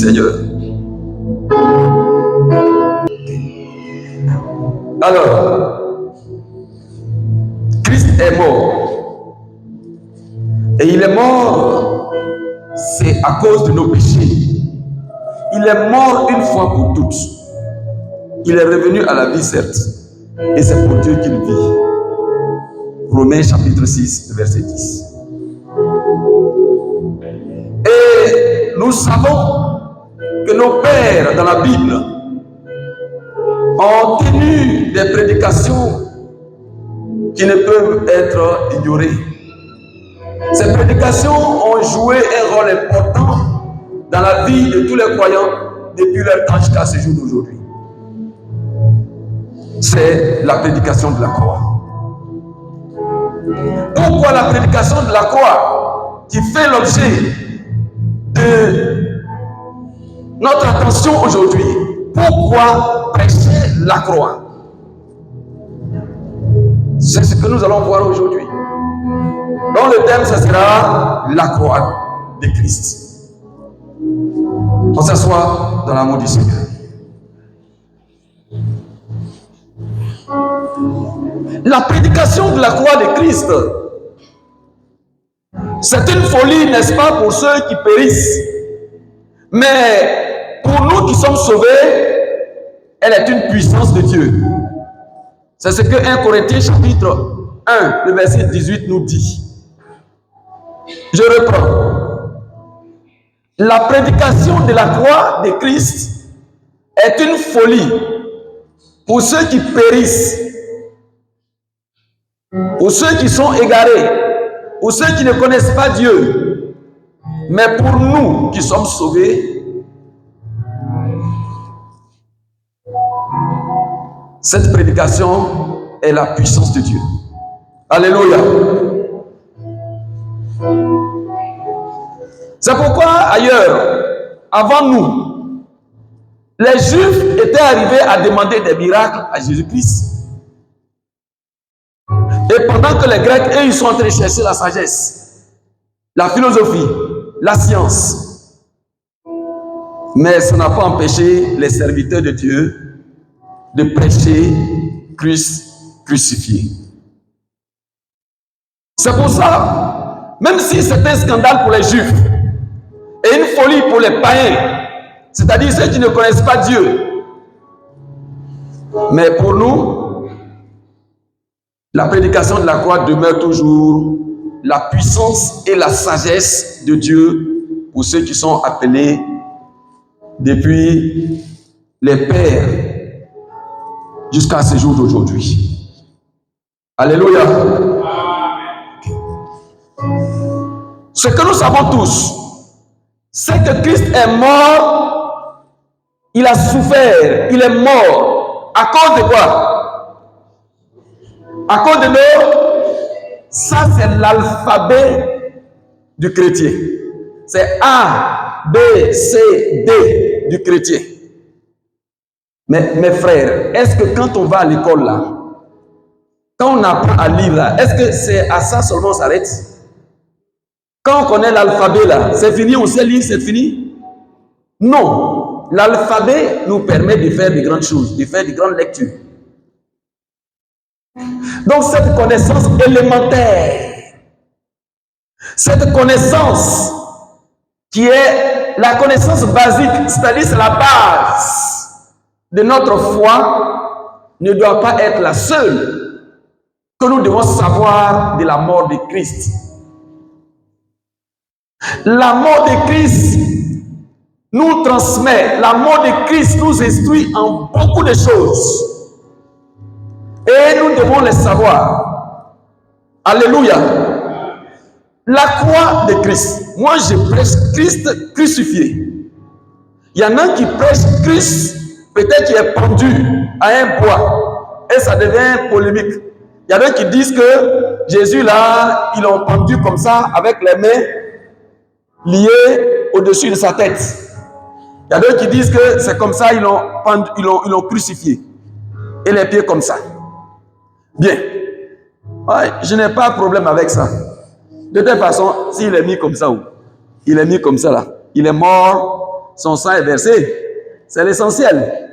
Seigneur. Alors, Christ est mort. Et il est mort, c'est à cause de nos péchés. Il est mort une fois pour toutes. Il est revenu à la vie, certes. Et c'est pour Dieu qu'il vit. Romains chapitre 6, verset 10. Et nous savons que nos pères dans la Bible ont tenu des prédications qui ne peuvent être ignorées. Ces prédications ont joué un rôle important dans la vie de tous les croyants depuis leur temps jusqu'à ce jour d'aujourd'hui. C'est la prédication de la croix. Pourquoi la prédication de la croix qui fait l'objet de notre attention aujourd'hui? Pourquoi prêcher la croix? C'est ce que nous allons voir aujourd'hui. Donc le thème, ce sera la croix de Christ. On s'assoit dans l'amour du Seigneur. La prédication de la croix de Christ, c'est une folie, n'est-ce pas, pour ceux qui périssent. Mais pour nous qui sommes sauvés, elle est une puissance de Dieu. C'est ce que 1 Corinthiens chapitre 1, le verset 18 nous dit. Je reprends. La prédication de la croix de Christ est une folie pour ceux qui périssent, pour ceux qui sont égarés, pour ceux qui ne connaissent pas Dieu. Mais pour nous qui sommes sauvés, cette prédication est la puissance de Dieu. Alléluia. C'est pourquoi ailleurs, avant nous, les Juifs étaient arrivés à demander des miracles à Jésus-Christ. Et pendant que les Grecs, eux, ils sont en train de chercher la sagesse, la philosophie, la science. Mais ça n'a pas empêché les serviteurs de Dieu de prêcher Christ crucifié. C'est pour ça, même si c'est un scandale pour les Juifs et une folie pour les païens, c'est-à-dire ceux qui ne connaissent pas Dieu, mais pour nous, la prédication de la croix demeure toujours la puissance et la sagesse de Dieu pour ceux qui sont appelés depuis les pères jusqu'à ce jour d'aujourd'hui. Alléluia. Ce que nous savons tous, c'est que Christ est mort, il a souffert, il est mort. À cause de quoi? À cause de nous. Ça, c'est l'alphabet du chrétien. C'est A, B, C, D du chrétien. Mais mes frères, est-ce que quand on va à l'école là, quand on apprend à lire là, est-ce que c'est à ça seulement on s'arrête? Quand on connaît l'alphabet là, c'est fini, on sait lire, c'est fini? Non. L'alphabet nous permet de faire de grandes choses, de faire de grandes lectures. Donc cette connaissance élémentaire, cette connaissance qui est la connaissance basique, c'est-à-dire c'est la base de notre foi, ne doit pas être la seule que nous devons savoir de la mort de Christ. La mort de Christ nous transmet, la mort de Christ nous instruit en beaucoup de choses. Et nous devons les savoir. Alléluia. La croix de Christ. Moi, je prêche Christ crucifié. Il y en a qui prêchent Christ, peut-être qui est pendu à un bois. Et ça devient polémique. Il y en a qui disent que Jésus, là, ils l'ont pendu comme ça, avec les mains liées au-dessus de sa tête. Il y a d'autres qui disent que c'est comme ça, ils l'ont crucifié. Et les pieds comme ça. Bien. Ouais, je n'ai pas de problème avec ça. De toute façon, s'il est mis comme ça, il est mis comme ça là. Il est mort son sang est versé. C'est l'essentiel.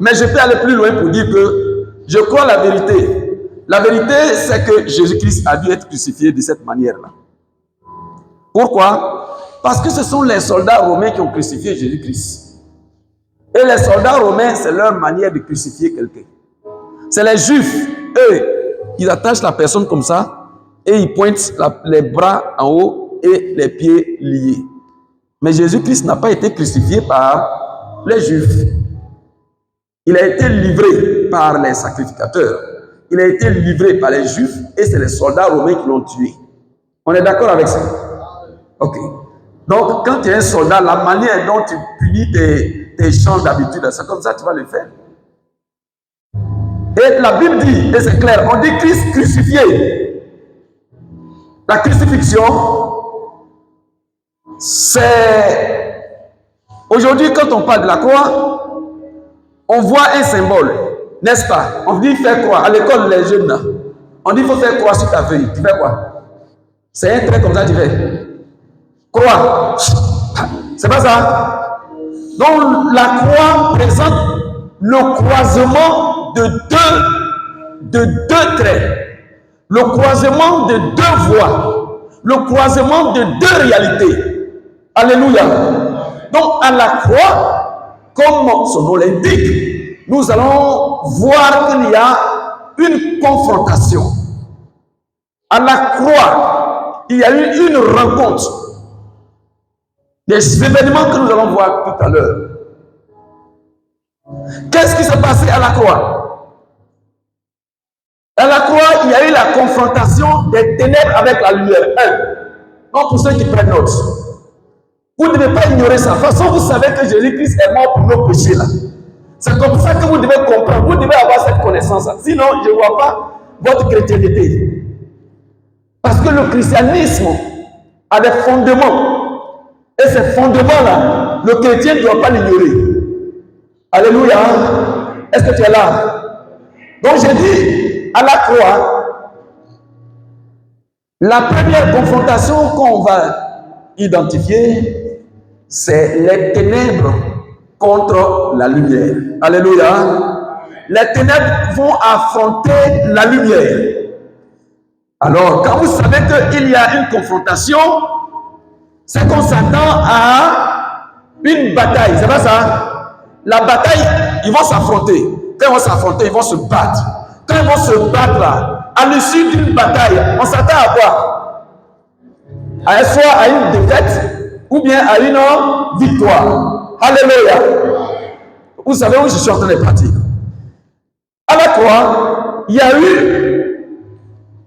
Mais je peux aller plus loin pour dire que je crois la vérité. La vérité, c'est que Jésus-Christ a dû être crucifié de cette manière-là. Pourquoi? Parce que ce sont les soldats romains qui ont crucifié Jésus-Christ. Et les soldats romains, c'est leur manière de crucifier quelqu'un. C'est les Juifs, eux, ils attachent la personne comme ça et ils pointent les bras en haut et les pieds liés. Mais Jésus-Christ n'a pas été crucifié par les Juifs. Il a été livré par les sacrificateurs. Il a été livré par les Juifs et c'est les soldats romains qui l'ont tué. On est d'accord avec ça? Ok. Donc, quand tu es un soldat, la manière dont tu punis tes chances d'habitude, c'est comme ça que tu vas le faire. Et la Bible dit, et c'est clair, on dit Christ crucifié. La crucifixion, c'est... Aujourd'hui, quand on parle de la croix, on voit un symbole, n'est-ce pas? On dit faire croix. À l'école, les jeunes, là, on dit il faut faire croix sur ta feuille. Tu fais quoi? C'est un trait comme ça, tu fais. Croix. C'est pas ça? Donc, la croix présente le croisement de deux traits. Le croisement de deux voies. Le croisement de deux réalités. Alléluia. Donc, à la croix, comme son nom l'indique, nous allons voir qu'il y a une confrontation. À la croix, il y a eu une rencontre. Des événements que nous allons voir tout à l'heure. Qu'est-ce qui s'est passé à la croix? À la croix, il y a eu la confrontation des ténèbres avec la lumière. Donc, pour ceux qui prennent note, vous ne devez pas ignorer ça. De toute façon, vous savez que Jésus-Christ est mort pour nos péchés là. C'est comme ça que vous devez comprendre. Vous devez avoir cette connaissance-là. Sinon, je ne vois pas votre chrétienté. Parce que le christianisme a des fondements. Et ces fondements-là, le chrétien ne doit pas l'ignorer. Alléluia. Est-ce que tu es là? Donc j'ai dit, à la croix, la première confrontation qu'on va identifier, c'est les ténèbres contre la lumière. Alléluia. Les ténèbres vont affronter la lumière. Alors, quand vous savez qu'il y a une confrontation, c'est qu'on s'attend à une bataille. C'est pas ça? La bataille, ils vont s'affronter. Quand ils vont s'affronter, ils vont se battre. Quand ils vont se battre là, à l'issue d'une bataille, on s'attend à quoi? Soit à une défaite ou bien à une victoire. Alléluia. Vous savez où je suis en train de partir? À la croix, il y a eu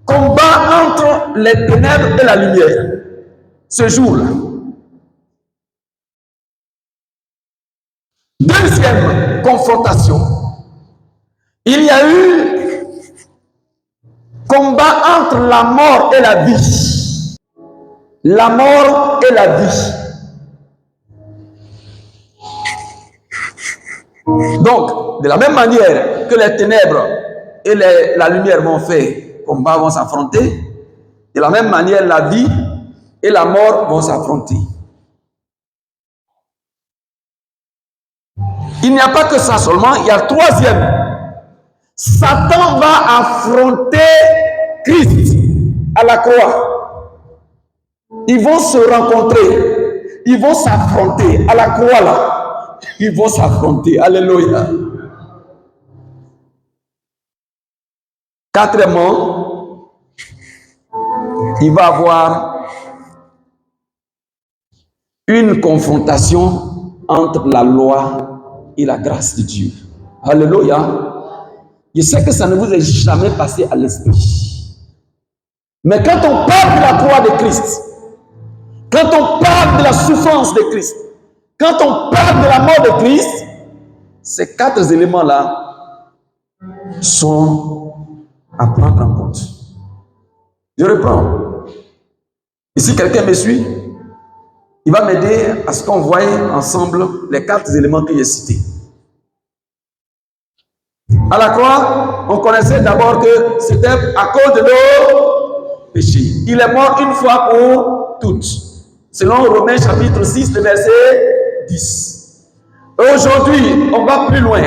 combat entre les ténèbres et la lumière. Ce jour-là. Deuxième confrontation. Il y a eu combat entre la mort et la vie. La mort et la vie. Donc, de la même manière que les ténèbres et la lumière vont faire combat, vont s'affronter, de la même manière, la vie et la mort vont s'affronter. Il n'y a pas que ça seulement, il y a le troisième. Satan va affronter Christ à la croix. Ils vont se rencontrer. Ils vont s'affronter à la croix là. Ils vont s'affronter. Alléluia. Quatrièmement, il va y avoir une confrontation entre la loi et la grâce de Dieu. Alléluia. Je sais que ça ne vous est jamais passé à l'esprit. Mais quand on parle de la croix de Christ, quand on parle de la souffrance de Christ, quand on parle de la mort de Christ, ces quatre éléments-là sont à prendre en compte. Je reprends. Et si quelqu'un me suit, il va m'aider à ce qu'on voie ensemble les quatre éléments que j'ai cités. À la croix, on connaissait d'abord que c'était à cause de nos péchés. Il est mort une fois pour toutes. Selon Romains chapitre 6, le verset 10. Et aujourd'hui, on va plus loin.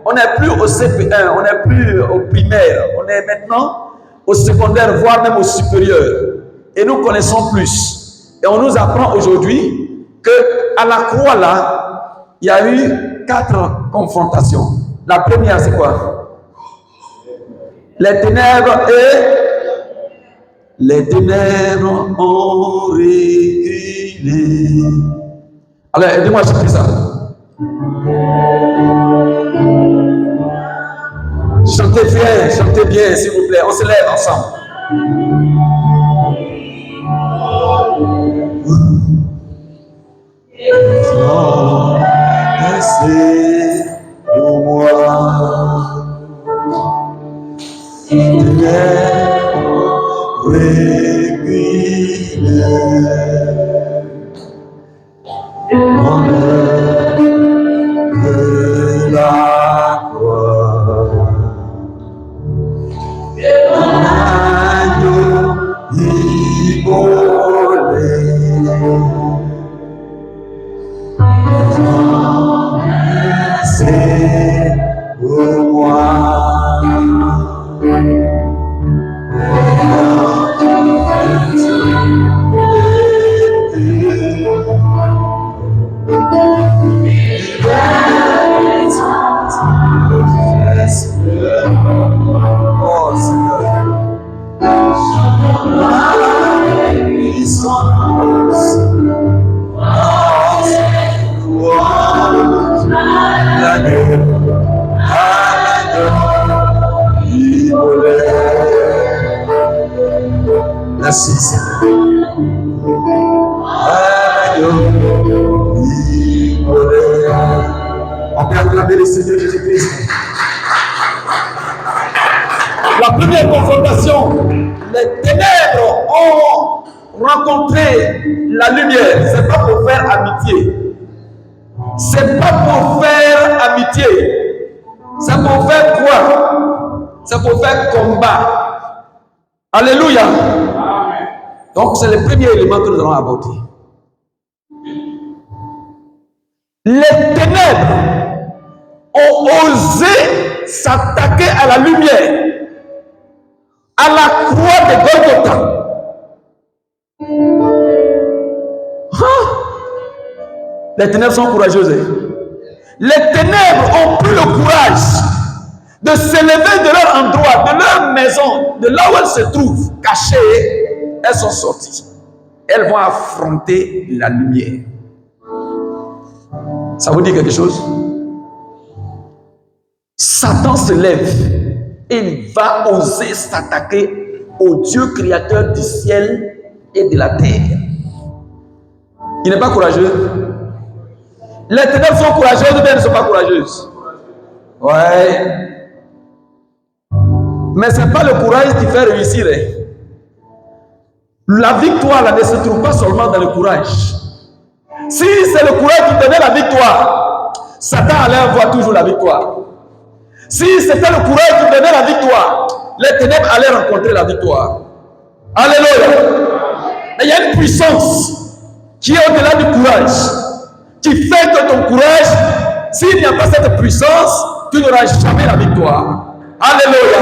On n'est plus au CP1, on n'est plus au primaire, on est maintenant au secondaire, voire même au supérieur. Et nous connaissons plus. Et on nous apprend aujourd'hui qu'à la croix là, il y a eu 4 confrontations. La première, c'est quoi? Les ténèbres ont reculé. Alors, aidez-moi à chanter ça. Chantez bien, s'il vous plaît. On se lève ensemble. C'est pour moi. Merci Seigneur. On peut acclamer le Seigneur Jésus-Christ. La première confrontation, les ténèbres ont rencontré la lumière. C'est pas pour faire amitié. C'est pas pour faire amitié. C'est pour faire quoi? C'est pour faire combat. Alléluia. Donc c'est le premier élément que nous allons aborder. Les ténèbres ont osé s'attaquer à la lumière, à la croix de Golgotha. Les ténèbres sont courageuses. Les ténèbres ont pris le courage de s'élever de leur endroit, de leur maison, de là où elles se trouvent, cachées. Elles sont sorties. Elles vont affronter la lumière. Ça vous dit quelque chose? Satan se lève et il va oser s'attaquer au Dieu créateur du ciel et de la terre. Il n'est pas courageux. Les ténèbres sont courageuses ou bien elles ne sont pas courageuses? Ouais. Mais ce n'est pas le courage qui fait réussir. La victoire là, ne se trouve pas seulement dans le courage. Si c'est le courage qui donnait la victoire, Satan allait avoir toujours la victoire. Si c'était le courage qui donnait la victoire, les ténèbres allaient rencontrer la victoire. Alléluia. Mais il y a une puissance qui est au-delà du courage, qui fait que ton courage, s'il n'y a pas cette puissance, tu n'auras jamais la victoire. Alléluia.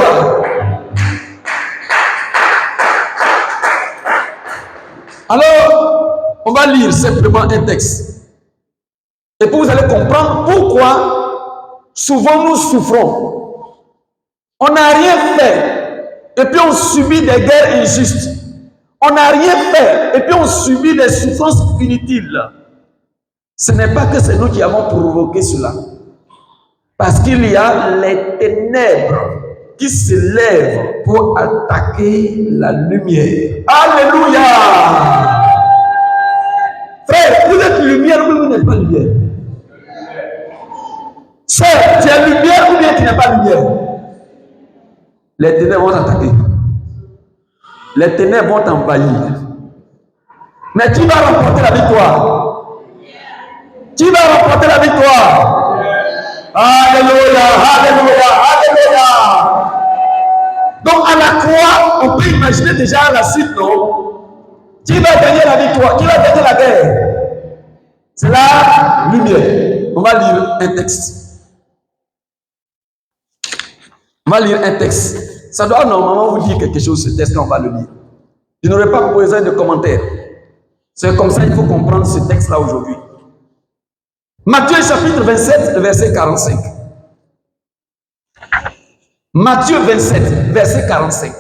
Alors, on va lire simplement un texte. Et puis vous allez comprendre pourquoi souvent nous souffrons. On n'a rien fait et puis on subit des guerres injustes. On n'a rien fait et puis on subit des souffrances inutiles. Ce n'est pas que c'est nous qui avons provoqué cela. Parce qu'il y a les ténèbres qui se lèvent pour attaquer la lumière. Alléluia! Frère, vous êtes lumière ou vous n'êtes pas lumière? Sœur, tu es lumière ou bien tu n'es pas lumière? Les ténèbres vont t'attaquer. Les ténèbres vont t'envahir. Mais qui va remporter la victoire? Qui va remporter la victoire? Alléluia, alléluia, alléluia. Donc à la croix, on peut imaginer déjà la suite, non? Qui va gagner la victoire? Qui va gagner la guerre? C'est la lumière. on va lire un texte. On va lire un texte. Ça doit normalement vous dire quelque chose, ce texte-là, on va le lire. Je n'aurai pas besoin de commentaires. C'est comme ça qu'il faut comprendre ce texte-là aujourd'hui. Matthieu chapitre 27, le verset 45. Matthieu 27, verset 45.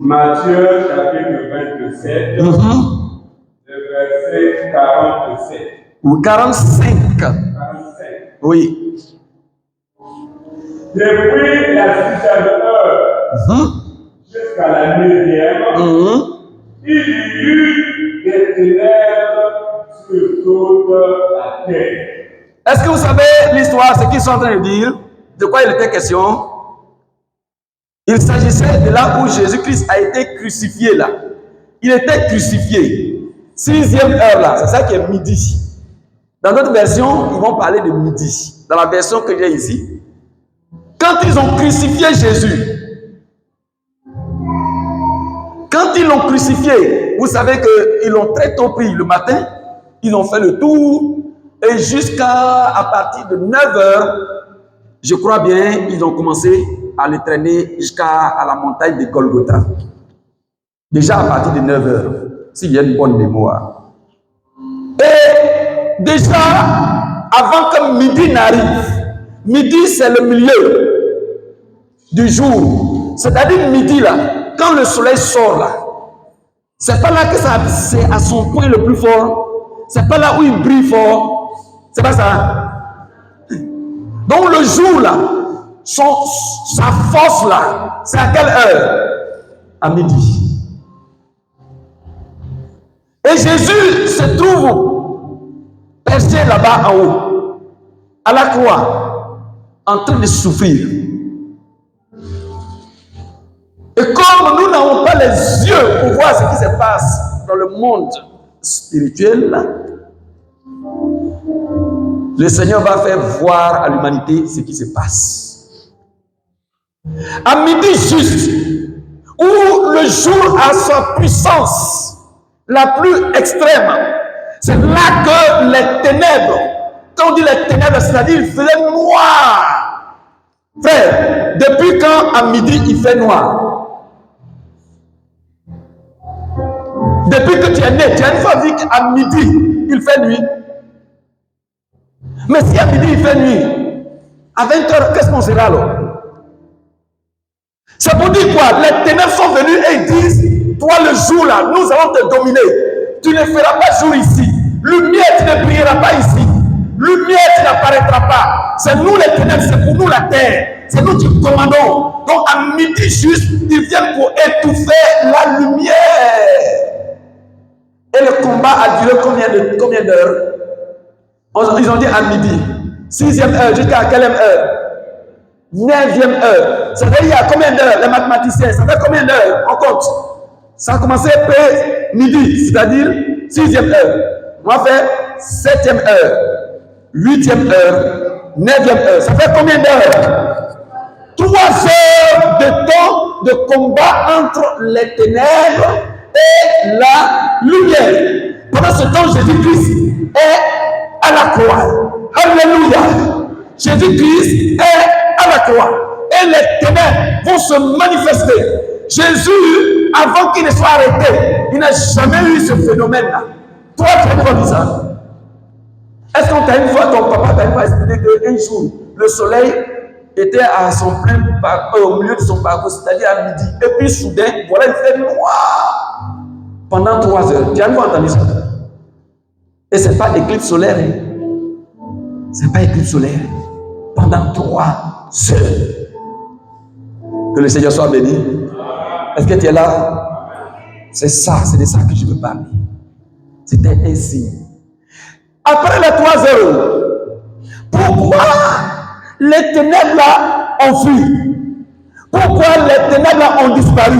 Matthieu chapitre 27, le verset 47. Ou 45. 45. Oui. Depuis la 6e heure jusqu'à la 9e, il y eut des ténèbres sur toute la terre. Est-ce que vous savez l'histoire, ce qu'ils sont en train de dire? De quoi il était question? Il s'agissait de là où Jésus-Christ a été crucifié là. Il était crucifié. 6e heure là, c'est ça qui est midi. Dans d'autres versions, ils vont parler de midi. Dans la version que j'ai ici, quand ils ont crucifié Jésus, quand ils l'ont crucifié, vous savez qu'ils l'ont très tôt pris le matin, ils ont fait le tour, et à partir de 9h, je crois bien, ils ont commencé à le traîner jusqu'à la montagne de Golgotha. Déjà à partir de 9h, s'il y a une bonne mémoire. Et déjà, avant que midi n'arrive, midi c'est le milieu du jour. C'est-à-dire midi là, quand le soleil sort là, c'est pas là que c'est à son point le plus fort. C'est pas là où il brille fort. C'est pas ça. Donc le jour là, sa force là, c'est à quelle heure? À midi. Et Jésus se trouve perché là-bas en haut, à la croix, en train de souffrir. Et comme nous n'avons pas les yeux pour voir ce qui se passe dans le monde spirituel, le Seigneur va faire voir à l'humanité ce qui se passe. À midi juste, où le jour a sa puissance la plus extrême, c'est là que les ténèbres, quand on dit les ténèbres, c'est-à-dire il faisait noir. Frère, depuis quand à midi il fait noir? Depuis que tu es né, tu as une fois vu qu'à midi il fait nuit. Mais si à midi il fait nuit, à 20h, qu'est-ce qu'on sera alors? C'est pour dire quoi? Les ténèbres sont venues et ils disent, toi le jour là, nous allons te dominer. Tu ne feras pas jour ici. Lumière, tu ne brilleras pas ici. Lumière, tu n'apparaîtras pas. C'est nous les ténèbres, c'est pour nous la terre. C'est nous qui commandons. Donc à midi juste, ils viennent pour étouffer la lumière. Et le combat a duré combien d'heures? Ils ont dit à midi. 6e heure, jusqu'à quelle heure? 9e heure. Ça veut dire il y a combien d'heures? Les mathématiciens, ça fait combien d'heures? On compte. Ça a commencé par midi, c'est-à-dire 6e heure. On va faire 7e heure, 8e heure, 9e heure. Ça fait combien d'heures? 3 heures de temps de combat entre les ténèbres et la lumière. Pendant ce temps, Jésus-Christ est à la croix. Alléluia. Jésus-Christ est à la croix. Et les ténèbres vont se manifester. Jésus, avant qu'il ne soit arrêté, il n'a jamais eu ce phénomène-là. Toi, tu as une fois dit ça. Est-ce qu'on t'a une fois, ton papa t'a une fois expliqué qu'un jour, le soleil était à son plein au milieu de son parcours, c'est-à-dire à midi. Et puis soudain, voilà, il fait noir pendant 3 heures. Tu as une fois entendu ça? Et ce n'est pas éclipse solaire. Ce n'est pas éclipse solaire. Pendant 3 heures. Que le Seigneur soit béni. Est-ce que tu es là? C'est ça, c'est de ça que je veux parler. C'était un signe. Après les 3 heures, pourquoi les ténèbres là ont fui? Pourquoi les ténèbres là ont disparu?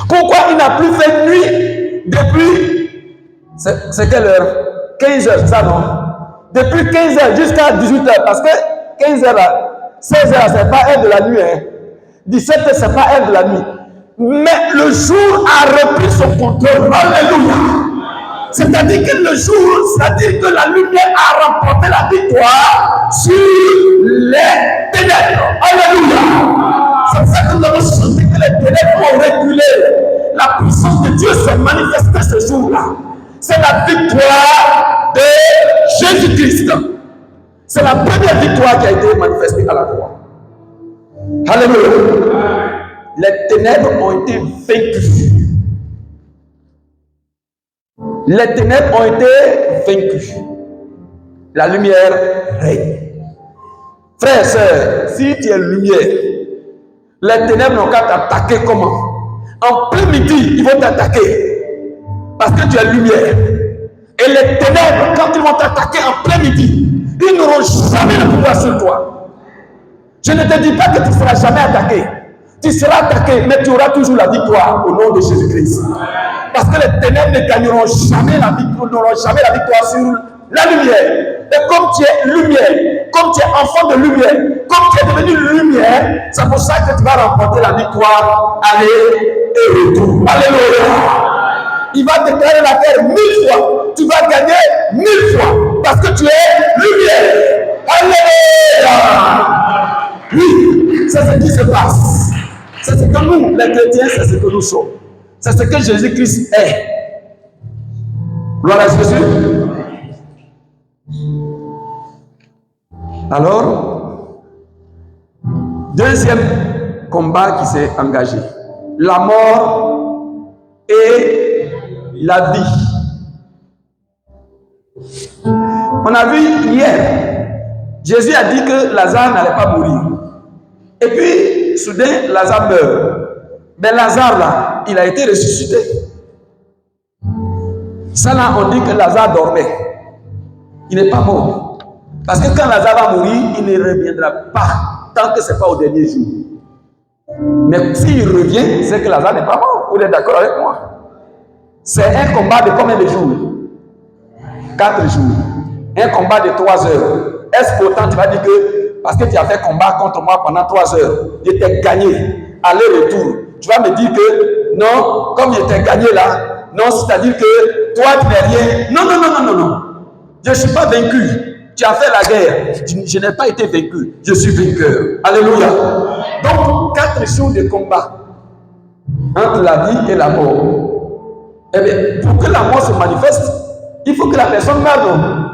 Pourquoi il n'a plus fait nuit depuis... C'est quelle heure? 15 heures, ça non? Depuis 15 heures jusqu'à 18 heures. Parce que 15 heures là, 16h, ce n'est pas heure de la nuit. 17h, ce n'est pas heure de la nuit. Mais le jour a repris son contrôle. Alléluia. C'est-à-dire que le jour, c'est-à-dire que la lumière a remporté la victoire sur les ténèbres. Alléluia. C'est pour ça que nous avons senti que les ténèbres ont reculé. La puissance de Dieu s'est manifestée ce jour-là. C'est la victoire de Jésus-Christ. C'est la première victoire qui a été manifestée à la croix. Alléluia. Les ténèbres ont été vaincues. Les ténèbres ont été vaincues. La lumière règne. Frères et sœurs, si tu es lumière, les ténèbres n'ont qu'à t'attaquer comment? En plein midi, ils vont t'attaquer. Parce que tu es lumière. Et les ténèbres, quand ils vont t'attaquer en plein midi, ils n'auront jamais le pouvoir sur toi. Je ne te dis pas que tu ne seras jamais attaqué. Tu seras attaqué, mais tu auras toujours la victoire au nom de Jésus-Christ. Parce que les ténèbres ne gagneront jamais la victoire, n'auront jamais la victoire sur la lumière. Et comme tu es lumière, comme tu es enfant de lumière, comme tu es devenu lumière, c'est pour ça que tu vas remporter la victoire aller et retour. Alléluia. Il va déclarer la terre 1000 fois. Tu vas gagner 1000 fois. Parce que tu es lumière. Alléluia. Oui, c'est ce qui se passe. C'est ce que nous, les chrétiens, c'est ce que nous sommes. C'est ce que Jésus-Christ est. Gloire à Jésus. Alors, deuxième combat qui s'est engagé. La mort et la vie. On a vu hier, Jésus a dit que Lazare n'allait pas mourir. Et puis, soudain, Lazare meurt. Mais Lazare, là, il a été ressuscité. Ça, là, on dit que Lazare dormait. Il n'est pas mort. Parce que quand Lazare va mourir, il ne reviendra pas tant que ce n'est pas au dernier jour. Mais s'il revient, c'est que Lazare n'est pas mort. Vous êtes d'accord avec moi? C'est un combat de combien de jours? 4 jours. Un combat de 3 heures. Est-ce pourtant tu vas dire que parce que tu as fait combat contre moi pendant 3 heures, je t'ai gagné, aller-retour. Tu vas me dire que non, comme je t'ai gagné là, non, c'est-à-dire que toi tu n'es rien. Non, non, non, non, non, non. Je ne suis pas vaincu. Tu as fait la guerre. Je n'ai pas été vaincu. Je suis vainqueur. Alléluia. Donc, 4 jours de combat entre la vie et la mort. Eh bien, pour que la mort se manifeste, il faut que la personne meure, non?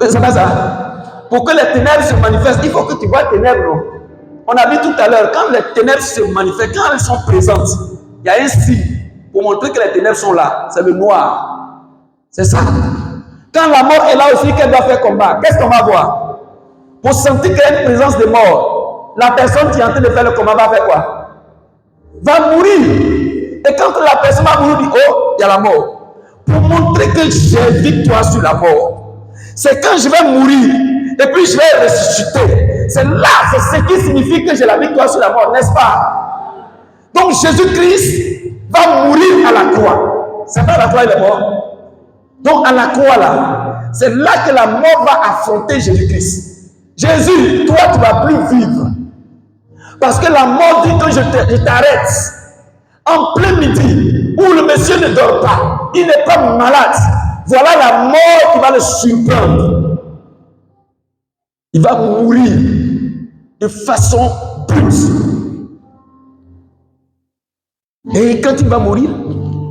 C'est pas ça. Pour que les ténèbres se manifestent, il faut que tu vois les ténèbres, non? On a vu tout à l'heure, quand les ténèbres se manifestent, quand elles sont présentes, il y a un signe pour montrer que les ténèbres sont là. C'est le noir. C'est ça. Quand la mort est là aussi, qu'elle doit faire combat, qu'est-ce qu'on va voir? Pour sentir qu'il y a une présence de mort, la personne qui est en train de faire le combat va faire quoi? Va mourir. Et quand la personne va mourir, dit, oh, il y a la mort. Pour montrer que j'ai victoire sur la mort. C'est quand je vais mourir, et puis je vais ressusciter. C'est là, c'est ce qui signifie que j'ai la victoire sur la mort, n'est-ce pas? Donc Jésus-Christ va mourir à la croix. C'est pas à la croix, il est mort. Donc à la croix là, c'est là que la mort va affronter Jésus-Christ. Jésus, toi tu ne vas plus vivre. Parce que la mort dit que je t'arrête. En plein midi, où le monsieur ne dort pas, il n'est pas malade. Voilà la mort qui va le surprendre. Il va mourir de façon brute. Et quand il va mourir,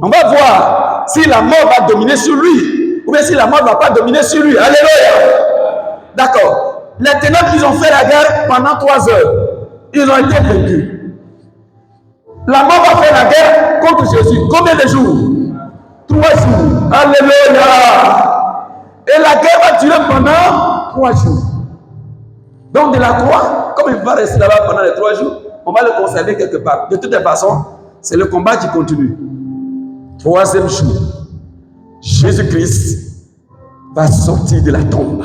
on va voir si la mort va dominer sur lui ou bien si la mort ne va pas dominer sur lui. Alléluia. D'accord. Les ténèbres, ils ont fait la guerre pendant 3 heures. Ils ont été vaincus. La mort va faire la guerre contre Jésus. Combien de jours? 3 jours. Alléluia. Et la guerre va durer pendant 3 jours. Donc de la croix, comme il va rester là-bas pendant les 3 jours, on va le conserver quelque part. De toute façon, c'est le combat qui continue. 3e jour, Jésus-Christ va sortir de la tombe.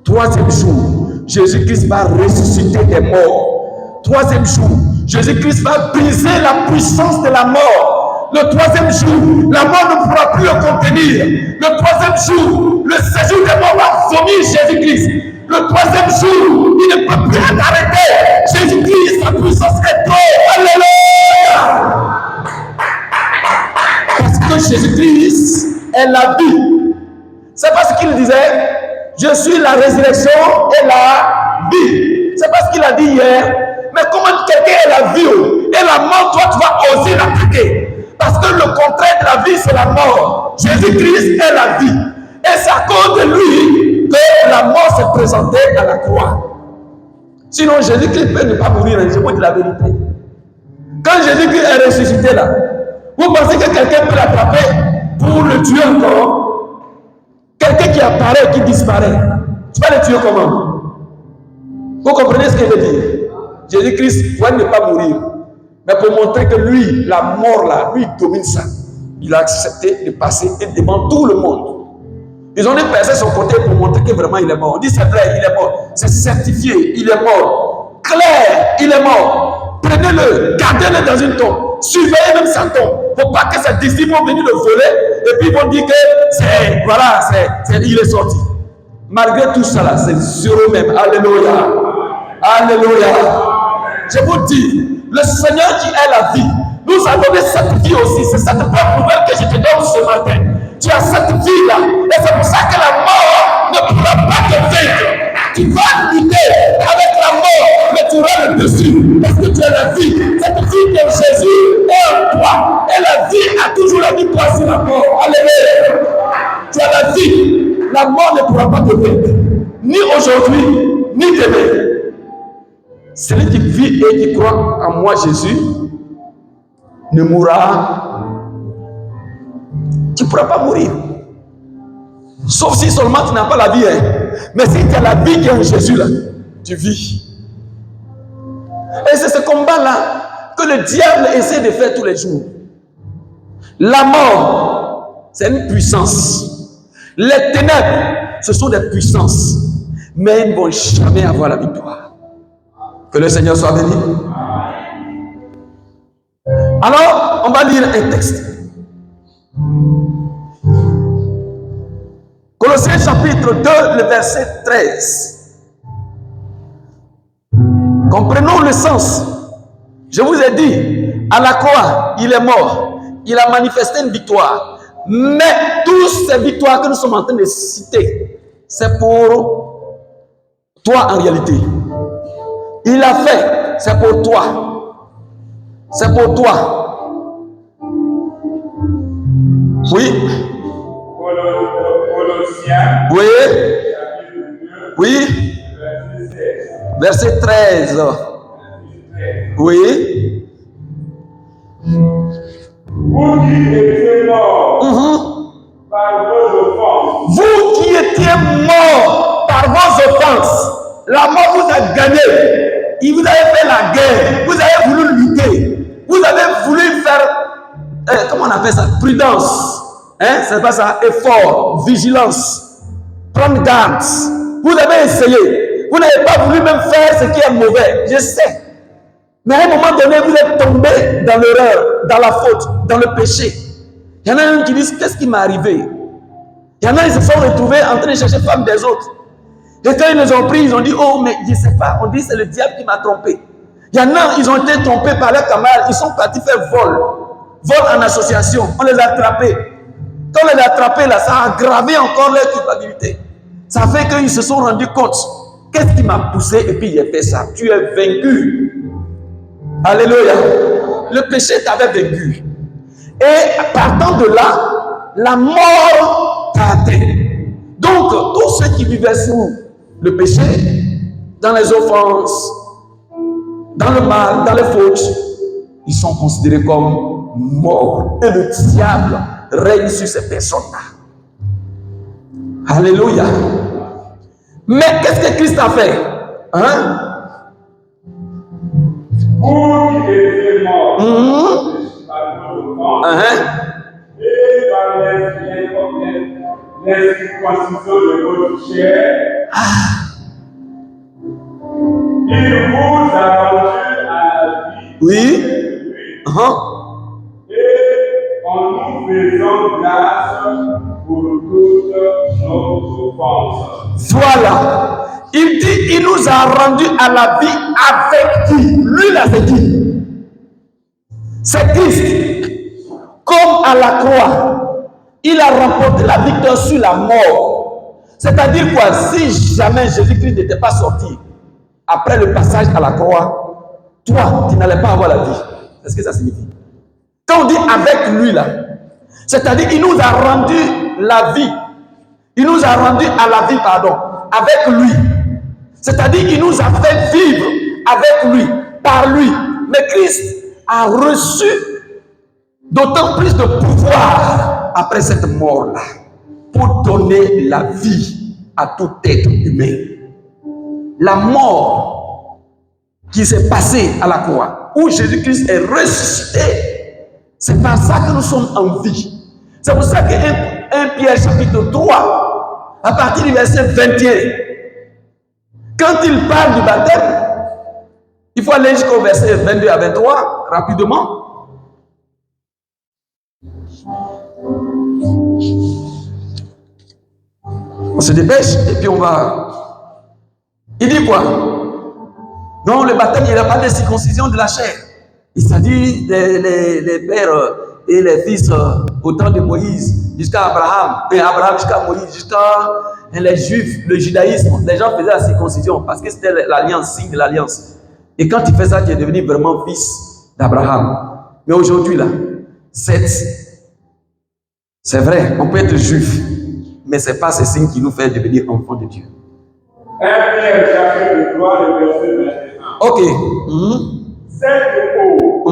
3e jour, Jésus-Christ va ressusciter des morts. 3e jour, Jésus-Christ va briser la puissance de la mort. Le 3e jour, la mort ne pourra plus le contenir. Le 3e jour, le séjour des morts va vomir Jésus-Christ. Le troisième jour, il ne peut plus être arrêté. Jésus-Christ, sa puissance est trop. Alléluia. Parce que Jésus-Christ est la vie. C'est parce qu'il disait, je suis la résurrection et la vie. C'est parce qu'il a dit hier, mais comment quelqu'un est la vie et la mort, toi tu vas oser l'attaquer. Parce que le contraire de la vie, c'est la mort. Jésus-Christ est la vie. Et c'est à cause de lui que la mort s'est présentée à la croix. Sinon, Jésus-Christ peut ne pas mourir, je vous dis la vérité. Quand Jésus-Christ est ressuscité là, vous pensez que quelqu'un peut l'attraper pour le tuer encore? Quelqu'un qui apparaît, qui disparaît, tu vas le tuer comment? Vous comprenez ce qu'il veut dire? Jésus-Christ doit ne pas mourir. Mais pour montrer que lui, la mort là, lui domine ça. Il a accepté de passer devant tout le monde. Ils ont dépassé son côté pour montrer que vraiment il est mort. On dit c'est vrai, il est mort. C'est certifié, il est mort. Clair, il est mort. Prenez-le, gardez-le dans une tombe. Surveillez même sa tombe. Il ne faut pas que ses disciples vont venir le voler et puis ils vont dire que c'est, voilà, il est sorti. Malgré tout ça là, c'est zéro même. Alléluia. Alléluia. Je vous dis, le Seigneur qui est la vie, nous a donné cette vie aussi. C'est cette bonne nouvelle que je te donne ce matin. Tu as cette vie-là. Et c'est pour ça que la mort ne pourra pas te vaincre. Tu vas lutter avec la mort, mais tu auras le dessus. Parce que tu as la vie. Cette vie de Jésus est en toi. Et la vie a toujours la victoire sur la mort. Alléluia. Tu as la vie. La mort ne pourra pas te vaincre. Ni aujourd'hui, ni demain. Celui qui vit et qui croit en moi, Jésus, ne mourra. Tu ne pourras pas mourir. Sauf si seulement tu n'as pas la vie. Mais si tu as la vie qui est en Jésus, là, tu vis. Et c'est ce combat-là que le diable essaie de faire tous les jours. La mort, c'est une puissance. Les ténèbres, ce sont des puissances. Mais ils ne vont jamais avoir la victoire. Que le Seigneur soit béni. Alors, on va lire un texte. Colossiens chapitre 2, le verset 13. Comprenons le sens. Je vous ai dit, à la croix, il est mort. Il a manifesté une victoire. Mais toutes ces victoires que nous sommes en train de citer, c'est pour toi en réalité. Il a fait, c'est pour toi. C'est pour toi. Oui. Colossiens. Oui. Oui. Verset 13. Oui. Vous qui étiez morts par vos offenses. Vous qui étiez morts par vos offenses. La mort vous a gagné. Il vous avez fait la guerre. Vous avez voulu lutter. Vous avez voulu faire, comment on appelle ça? Prudence. Hein? C'est pas ça. Effort, vigilance, prendre garde. Vous avez essayé. Vous n'avez pas voulu même faire ce qui est mauvais. Je sais. Mais à un moment donné, vous êtes tombé dans l'erreur, dans la faute, dans le péché. Il y en a un qui disent, qu'est-ce qui m'est arrivé? Il y en a qui se sont retrouvés en train de chercher femme des autres. Et quand ils les ont pris, ils ont dit, oh, mais je ne sais pas. On dit, c'est le diable qui m'a trompé. Il y en a, ils ont été trompés par leurs camarades. Ils sont partis faire vol. Vol en association. On les a attrapés. Quand on les a attrapés, là, ça a aggravé encore leur culpabilité. Ça fait qu'ils se sont rendus compte. Qu'est-ce qui m'a poussé et puis j'ai fait ça? Tu es vaincu. Alléluia. Le péché t'avait vaincu. Et partant de là, la mort t'a atteint. Donc, tous ceux qui vivaient sous le péché, dans les offenses, dans le mal, dans les fautes, ils sont considérés comme morts. Et le diable règne sur ces personnes-là. Alléluia. Mais qu'est-ce que Christ a fait? Hein? Vous qui étiez morts par vos offenses et par l'incirconcision de votre chair, il vous a rendu à la vie. Oui. Et en nous faisant grâce pour toutes nos offenses. Voilà. Il dit, il nous a rendus à la vie avec qui? Lui là, c'est qui? C'est Christ. Comme à la croix, il a remporté la victoire sur la mort. C'est-à-dire quoi? Si jamais Jésus-Christ n'était pas sorti après le passage à la croix, toi, tu n'allais pas avoir la vie. C'est ce que ça signifie. Quand on dit avec lui là, c'est-à-dire qu'il nous a rendu la vie. Il nous a rendu à la vie, pardon, avec lui. C'est-à-dire qu'il nous a fait vivre avec lui, par lui. Mais Christ a reçu d'autant plus de pouvoir après cette mort-là pour donner la vie à tout être humain. La mort qui s'est passée à la croix, où Jésus-Christ est ressuscité, c'est par ça que nous sommes en vie. C'est pour ça que 1 Pierre chapitre 3, à partir du verset 21, quand il parle du baptême, il faut aller jusqu'au verset 22 à 23, rapidement. On se dépêche et puis on va. Il dit quoi? Non, le baptême, il n'y a pas de circoncision de la chair. Il s'agit des pères et les fils au temps de Moïse, jusqu'à Abraham, et Abraham jusqu'à Moïse, jusqu'à les Juifs, le judaïsme. Les gens faisaient la circoncision parce que c'était l'alliance, signe de l'alliance. Et quand tu fais ça, tu es devenu vraiment fils d'Abraham. Mais aujourd'hui, là, c'est vrai, on peut être juif, mais ce n'est pas ce signe qui nous fait devenir enfants de Dieu. 1 Pierre chapitre 3, le verset 21. Ok. Cette eau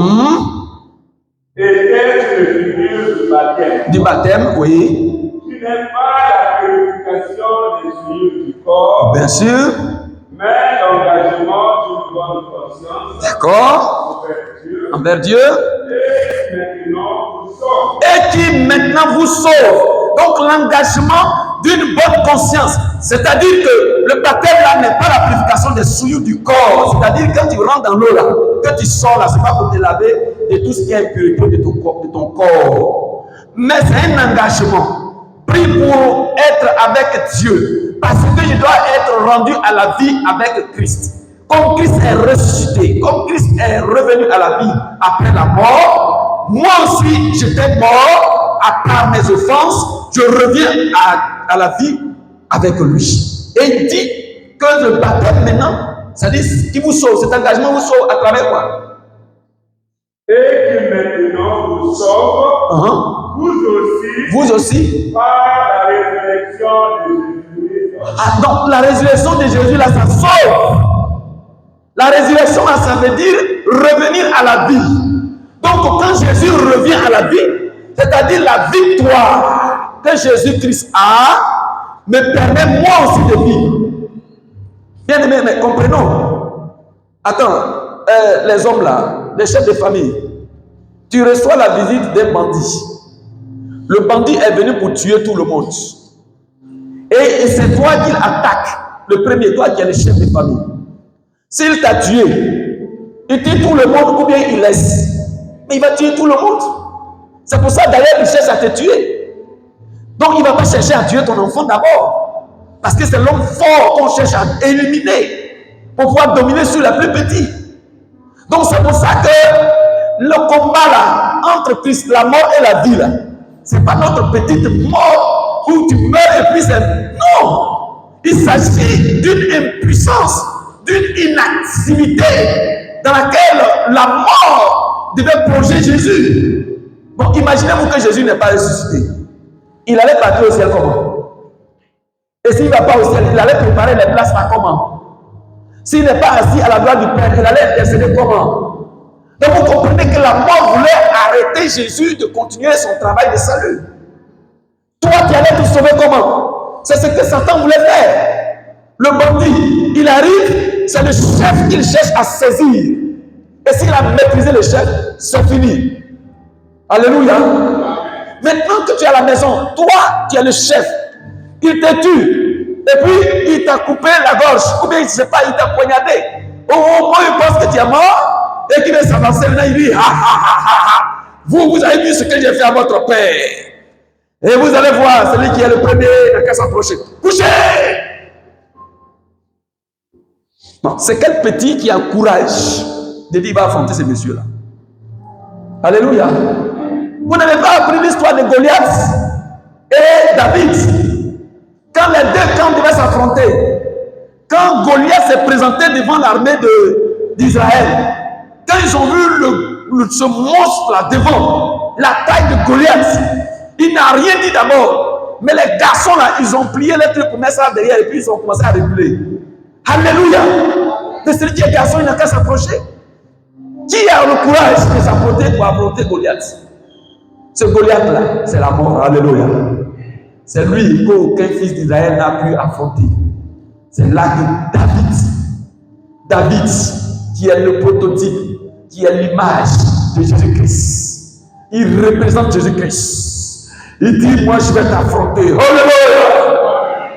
était une figure du baptême. Du baptême, oui. Qui n'est pas la purification des souillures du corps, Bien sûr. mais l'engagement d'une bonne conscience. D'accord. Envers Dieu. Et qui maintenant vous sauve. Donc l'engagement d'une bonne conscience. C'est-à-dire que le baptême là n'est pas la purification des souillures du corps. C'est-à-dire quand tu rentres dans l'eau là, que tu sors là, c'est pas pour te laver de tout ce qui est impurité de ton corps. Mais c'est un engagement pris pour être avec Dieu. Parce que je dois être rendu à la vie avec Christ. Comme Christ est ressuscité, comme Christ est revenu à la vie après la mort, moi aussi j'étais mort à part mes offenses, je reviens à la vie avec lui. Et il dit que le baptême maintenant, c'est-à-dire qui vous sauve, cet engagement vous sauve à travers quoi? Et qui maintenant vous sauve, vous aussi, par la résurrection de Jésus. Donc la résurrection de Jésus là, ça sauve. La résurrection, ça veut dire revenir à la vie. Donc, quand Jésus revient à la vie, c'est-à-dire la victoire que Jésus-Christ a, me permet moi aussi de vivre. Bien aimé, mais comprenons. Attends, les hommes là, les chefs de famille, tu reçois la visite d'un bandit. Le bandit est venu pour tuer tout le monde. Et c'est toi qu'il attaque. Le premier, toi qui es le chef de famille. S'il t'a tué, il tue tout le monde ou bien il laisse. Mais il va tuer tout le monde. C'est pour ça d'ailleurs il cherche à te tuer. Donc il ne va pas chercher à tuer ton enfant d'abord. Parce que c'est l'homme fort qu'on cherche à éliminer pour pouvoir dominer sur les plus petits. Donc c'est pour ça que le combat là, entre Christ, la mort et la vie là, c'est pas notre petite mort où tu meurs et puis c'est... Non! Il s'agit d'une impuissance, d'une inactivité dans laquelle la mort devait plonger Jésus. Bon, imaginez-vous que Jésus n'est pas ressuscité. Il allait partir au ciel comment? Et s'il ne va pas au ciel, il allait préparer les places là comment? S'il n'est pas assis à la droite du Père, il allait intercéder comment? Donc vous comprenez que la mort voulait arrêter Jésus de continuer son travail de salut. Toi, tu allais te sauver comment? C'est ce que Satan voulait faire. Le bandit, il arrive, c'est le chef qu'il cherche à saisir. Et s'il a maîtrisé le chef, c'est fini. Alléluia. Maintenant que tu es à la maison, toi, tu es le chef. Il te tue. Et puis, il t'a coupé la gorge. Ou bien, je ne sais pas, il t'a poignardé. Au moins, il pense que tu es mort. Et qu'il va s'avancer. Maintenant, il dit, vous avez vu ce que j'ai fait à votre père. Et vous allez voir, celui qui est le premier n'a qu'à s'approcher. Couchez! Non, c'est quel petit qui a le courage de dire qu'il va affronter ces messieurs-là. Alléluia. Vous n'avez pas appris l'histoire de Goliath et David. Quand les deux camps devaient s'affronter, quand Goliath s'est présenté devant l'armée d'Israël, quand ils ont vu ce monstre-là devant, la taille de Goliath, il n'a rien dit d'abord. Mais les garçons là, ils ont plié les trucs pour mettre ça derrière et puis ils ont commencé à reculer. Alléluia. De ce petit garçon, il n'a qu'à s'approcher. Qui a le courage de s'approcher pour affronter Goliath? Ce Goliath-là, c'est la mort. Alléluia. C'est lui qu'aucun fils d'Israël n'a pu affronter. C'est là que David, qui est le prototype, qui est l'image de Jésus-Christ, il représente Jésus-Christ. Il dit, moi je vais t'affronter. Alléluia.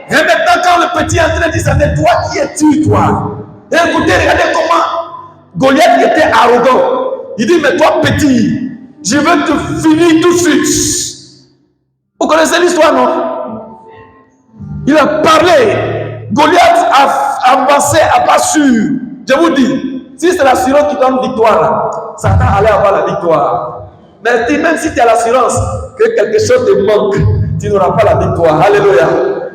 Et maintenant quand le petit est en train de dire, c'est toi qui es-tu, toi? Et écoutez, regardez comment Goliath était arrogant. Il dit, mais toi petit, je vais te finir tout de suite. Vous connaissez l'histoire, non? Il a parlé. Goliath a avancé à pas sûr. Je vous dis, si c'est l'assurance qui donne victoire, là, Satan allait avoir la victoire. Mais même si tu as l'assurance que quelque chose te manque, tu n'auras pas la victoire. Alléluia.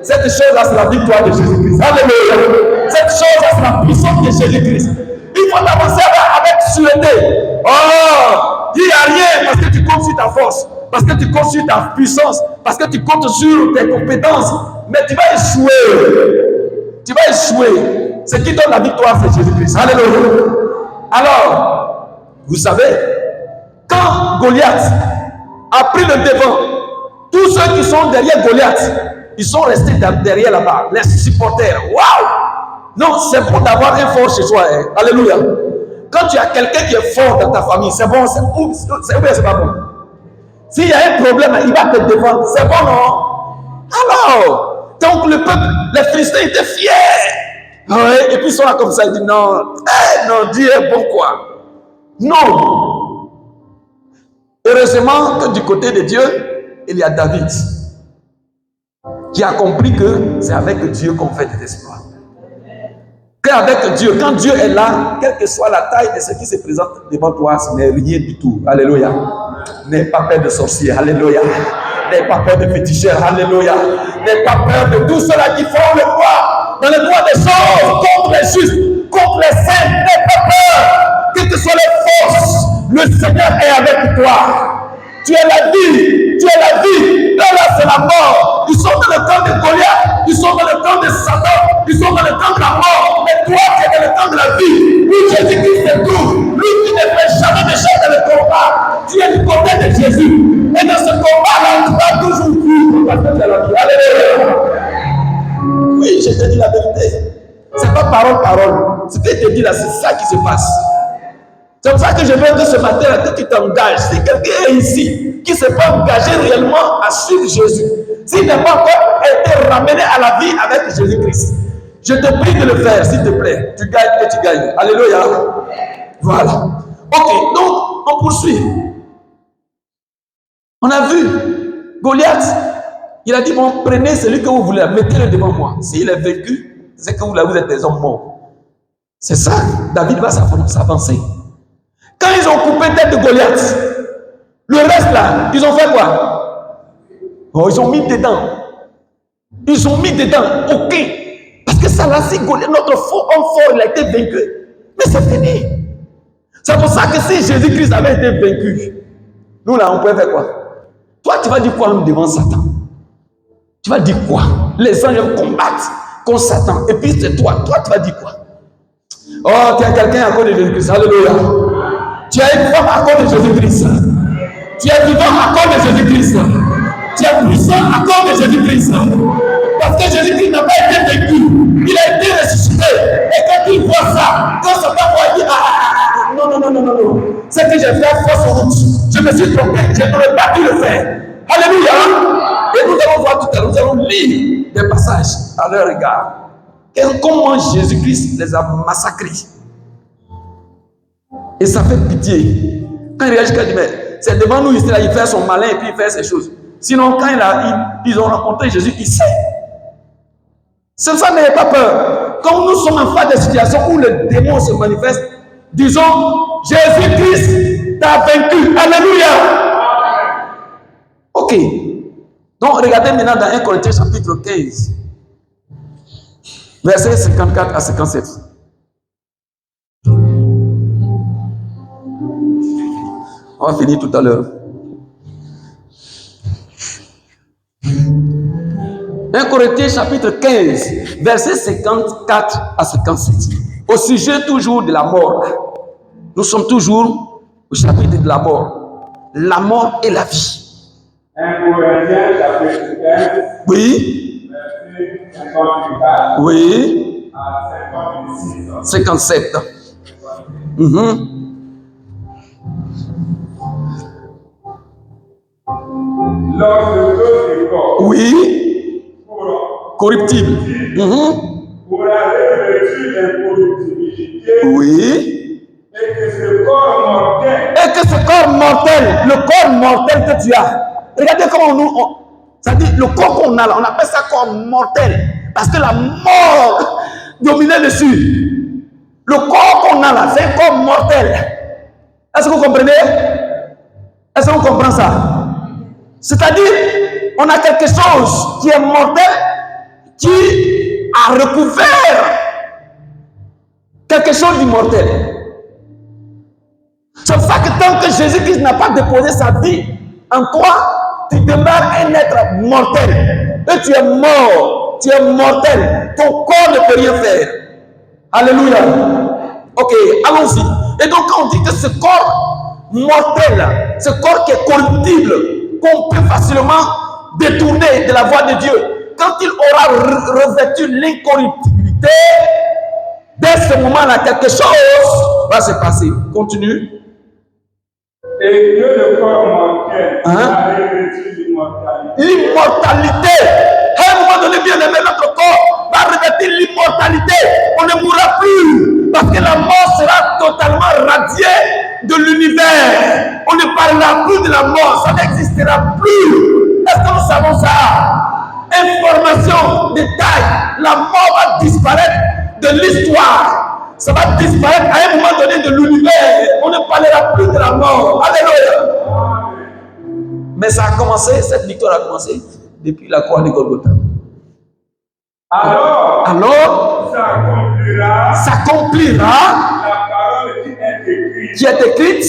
Cette chose-là, c'est la victoire de Jésus-Christ. Alléluia. Cette chose-là, c'est la puissance de Jésus-Christ. Il faut avancer avec sûreté. Oh, il n'y a rien parce que tu comptes sur ta force, parce que tu comptes sur ta puissance, parce que tu comptes sur tes compétences. Mais tu vas échouer. Tu vas échouer. Ce qui donne la victoire, c'est Jésus-Christ. Alléluia. Alors, vous savez, quand Goliath a pris le devant, tous ceux qui sont derrière Goliath, ils sont restés derrière là-bas, les supporters. Waouh! Non, c'est bon d'avoir un fort chez soi. Hein. Alléluia. Quand tu as quelqu'un qui est fort dans ta famille, c'est bon, c'est pas bon. S'il y a un problème, il va te défendre. C'est bon, non? Alors, donc le peuple, les Philistins étaient fiers. Ouais, et puis ils sont là comme ça, ils disent non, non, Dieu est bon quoi. Non. Heureusement que du côté de Dieu, il y a David qui a compris que c'est avec Dieu qu'on fait des exploits. Qu'avec Dieu, quand Dieu est là, quelle que soit la taille de ce qui se présente devant toi, ce n'est rien du tout. Alléluia. N'aie pas peur de sorciers. Alléluia. N'aie pas peur de féticheurs. Alléluia. N'aie pas peur de tous ceux-là qui font le poids dans le poids des choses contre les justes, contre les saints. N'aie pas peur. Quelles que soient les forces, le Seigneur est avec toi. Tu es la vie. Tu es la vie. Là, c'est la mort. Ils sont dans le camp de Goliath. Ils sont dans le camp de Satan. Ils sont dans le camp de la mort. Mais toi, tu es dans le camp de la vie. Lui, Jésus-Christ est tout. Lui qui ne fait jamais de choses dans le combat. Tu es du côté de Jésus. Et dans ce combat-là, tu vas toujours vivre parce que tu es la vie. Alléluia. Oui, je te dis la vérité. Ce n'est pas parole. Ce que je te dis là, c'est ça qui se passe. C'est pour ça que je veux que ce matin, que tu t'engages. Si quelqu'un est ici qui ne s'est pas engagé réellement à suivre Jésus, s'il n'a pas encore été ramené à la vie avec Jésus-Christ, je te prie de le faire, s'il te plaît. Tu gagnes et tu gagnes. Alléluia. Voilà. Ok, donc on poursuit. On a vu Goliath. Il a dit, bon, prenez celui que vous voulez, mettez-le devant moi. S'il est vaincu, c'est que vous êtes des hommes morts. C'est ça, David va s'avancer. Quand ils ont coupé tête de Goliath, le reste là, ils ont fait quoi? Oh, ils ont mis dedans. Ils ont mis dedans. Ok. Parce que ça là, c'est Goliath, notre homme fort, il a été vaincu. Mais c'est fini. C'est pour ça que si Jésus-Christ avait été vaincu, nous là, on pouvait faire quoi? Toi, tu vas dire quoi devant Satan? Tu vas dire quoi? Les anges combattent contre Satan. Et puis c'est toi. Toi, tu vas dire quoi? Oh, tu as quelqu'un à cause de Jésus-Christ. Alléluia. Tu es une femme à cause de Jésus-Christ. Tu es vivant à cause de Jésus-Christ. Tu es puissant à cause de Jésus-Christ. Parce que Jésus-Christ n'a pas été vaincu. Il a été ressuscité. Et quand il voit ça, quand Satan voit, il dit non. Ce que j'ai fait fausse route. Je me suis trompé. Je n'aurais pas dû le faire. Alléluia. Et nous allons voir tout à l'heure, nous allons lire des passages à leur égard. Comment Jésus-Christ les a massacrés. Et ça fait pitié. Quand il réagit, il dit, mais c'est devant nous ici, là, il fait son malin et puis il fait ses choses. Sinon, quand ils ont rencontré Jésus, il sait. C'est ça, n'ayez pas peur. quand nous sommes en face de situations où le démon se manifeste, disons, Jésus-Christ t'a vaincu. Alléluia. Ok. Donc, regardez maintenant dans 1 Corinthiens chapitre 15, versets 54 à 57. On va finir tout à l'heure. 1 Corinthiens chapitre 15, versets 54 à 57. Au sujet toujours de la mort. Nous sommes toujours au chapitre de la mort. La mort et la vie. 1 Corinthiens chapitre 15. Oui. Verset 54. Oui. À 57. Lorsque le corps Oui. Corruptible. Pour la revêtu d'incorruptibilité. Oui. Et que ce corps mortel. Et que ce corps mortel, le corps mortel que tu as. Regardez comment ça dit, le corps qu'on a là, on appelle ça corps mortel. Parce que la mort dominait dessus. Le corps qu'on a là, c'est un corps mortel. Est-ce que vous comprenez? Est-ce qu'on comprend ça? C'est-à-dire, on a quelque chose qui est mortel, qui a recouvert quelque chose d'immortel. C'est pour ça que tant que Jésus-Christ n'a pas déposé sa vie en toi, tu demeures un être mortel. Et tu es mort, tu es mortel. Ton corps ne peut rien faire. Alléluia. Ok, allons-y. Et donc, quand on dit que ce corps mortel, ce corps qui est corruptible, qu'on peut facilement détourner de la voie de Dieu, quand il aura revêtu l'incorruptibilité, dès ce moment-là, quelque chose va se passer. Continue. Et que le corps mortel a revêtu l'immortalité. L'immortalité. À un moment donné, bien aimé, notre corps va revêtir l'immortalité. On ne mourra plus. Parce que la mort sera totalement radiée de l'univers. On ne parlera plus de la mort. Ça n'existera plus. Est-ce que nous savons ça? Information, détail. La mort va disparaître de l'histoire. Ça va disparaître à un moment donné de l'univers. On ne parlera plus de la mort. Alléluia. Mais ça a commencé, cette victoire a commencé depuis la croix de Golgotha. Alors s'accomplira la parole qui est écrite.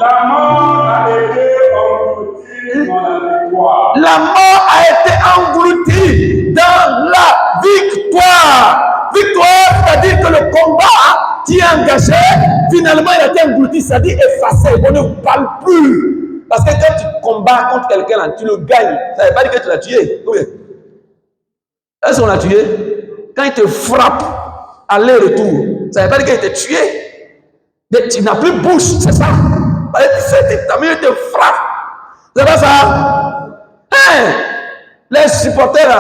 La mort a été engloutie dans la victoire. La mort a été engloutie dans la victoire. Victoire, c'est-à-dire que le combat qui est engagé, finalement il a été englouti, c'est-à-dire effacé. On ne parle plus. Parce que quand tu combats contre quelqu'un, tu le gagnes. Ça ne veut pas dire que tu l'as tué. Oui. Est-ce qu'on l'a tué? Quand il te frappe, aller-retour, ça ne veut pas dire qu'il t'a tué. Mais tu n'as plus bouche, c'est ça. Ta main te frappe. C'est pas ça? Hein? Les supporters,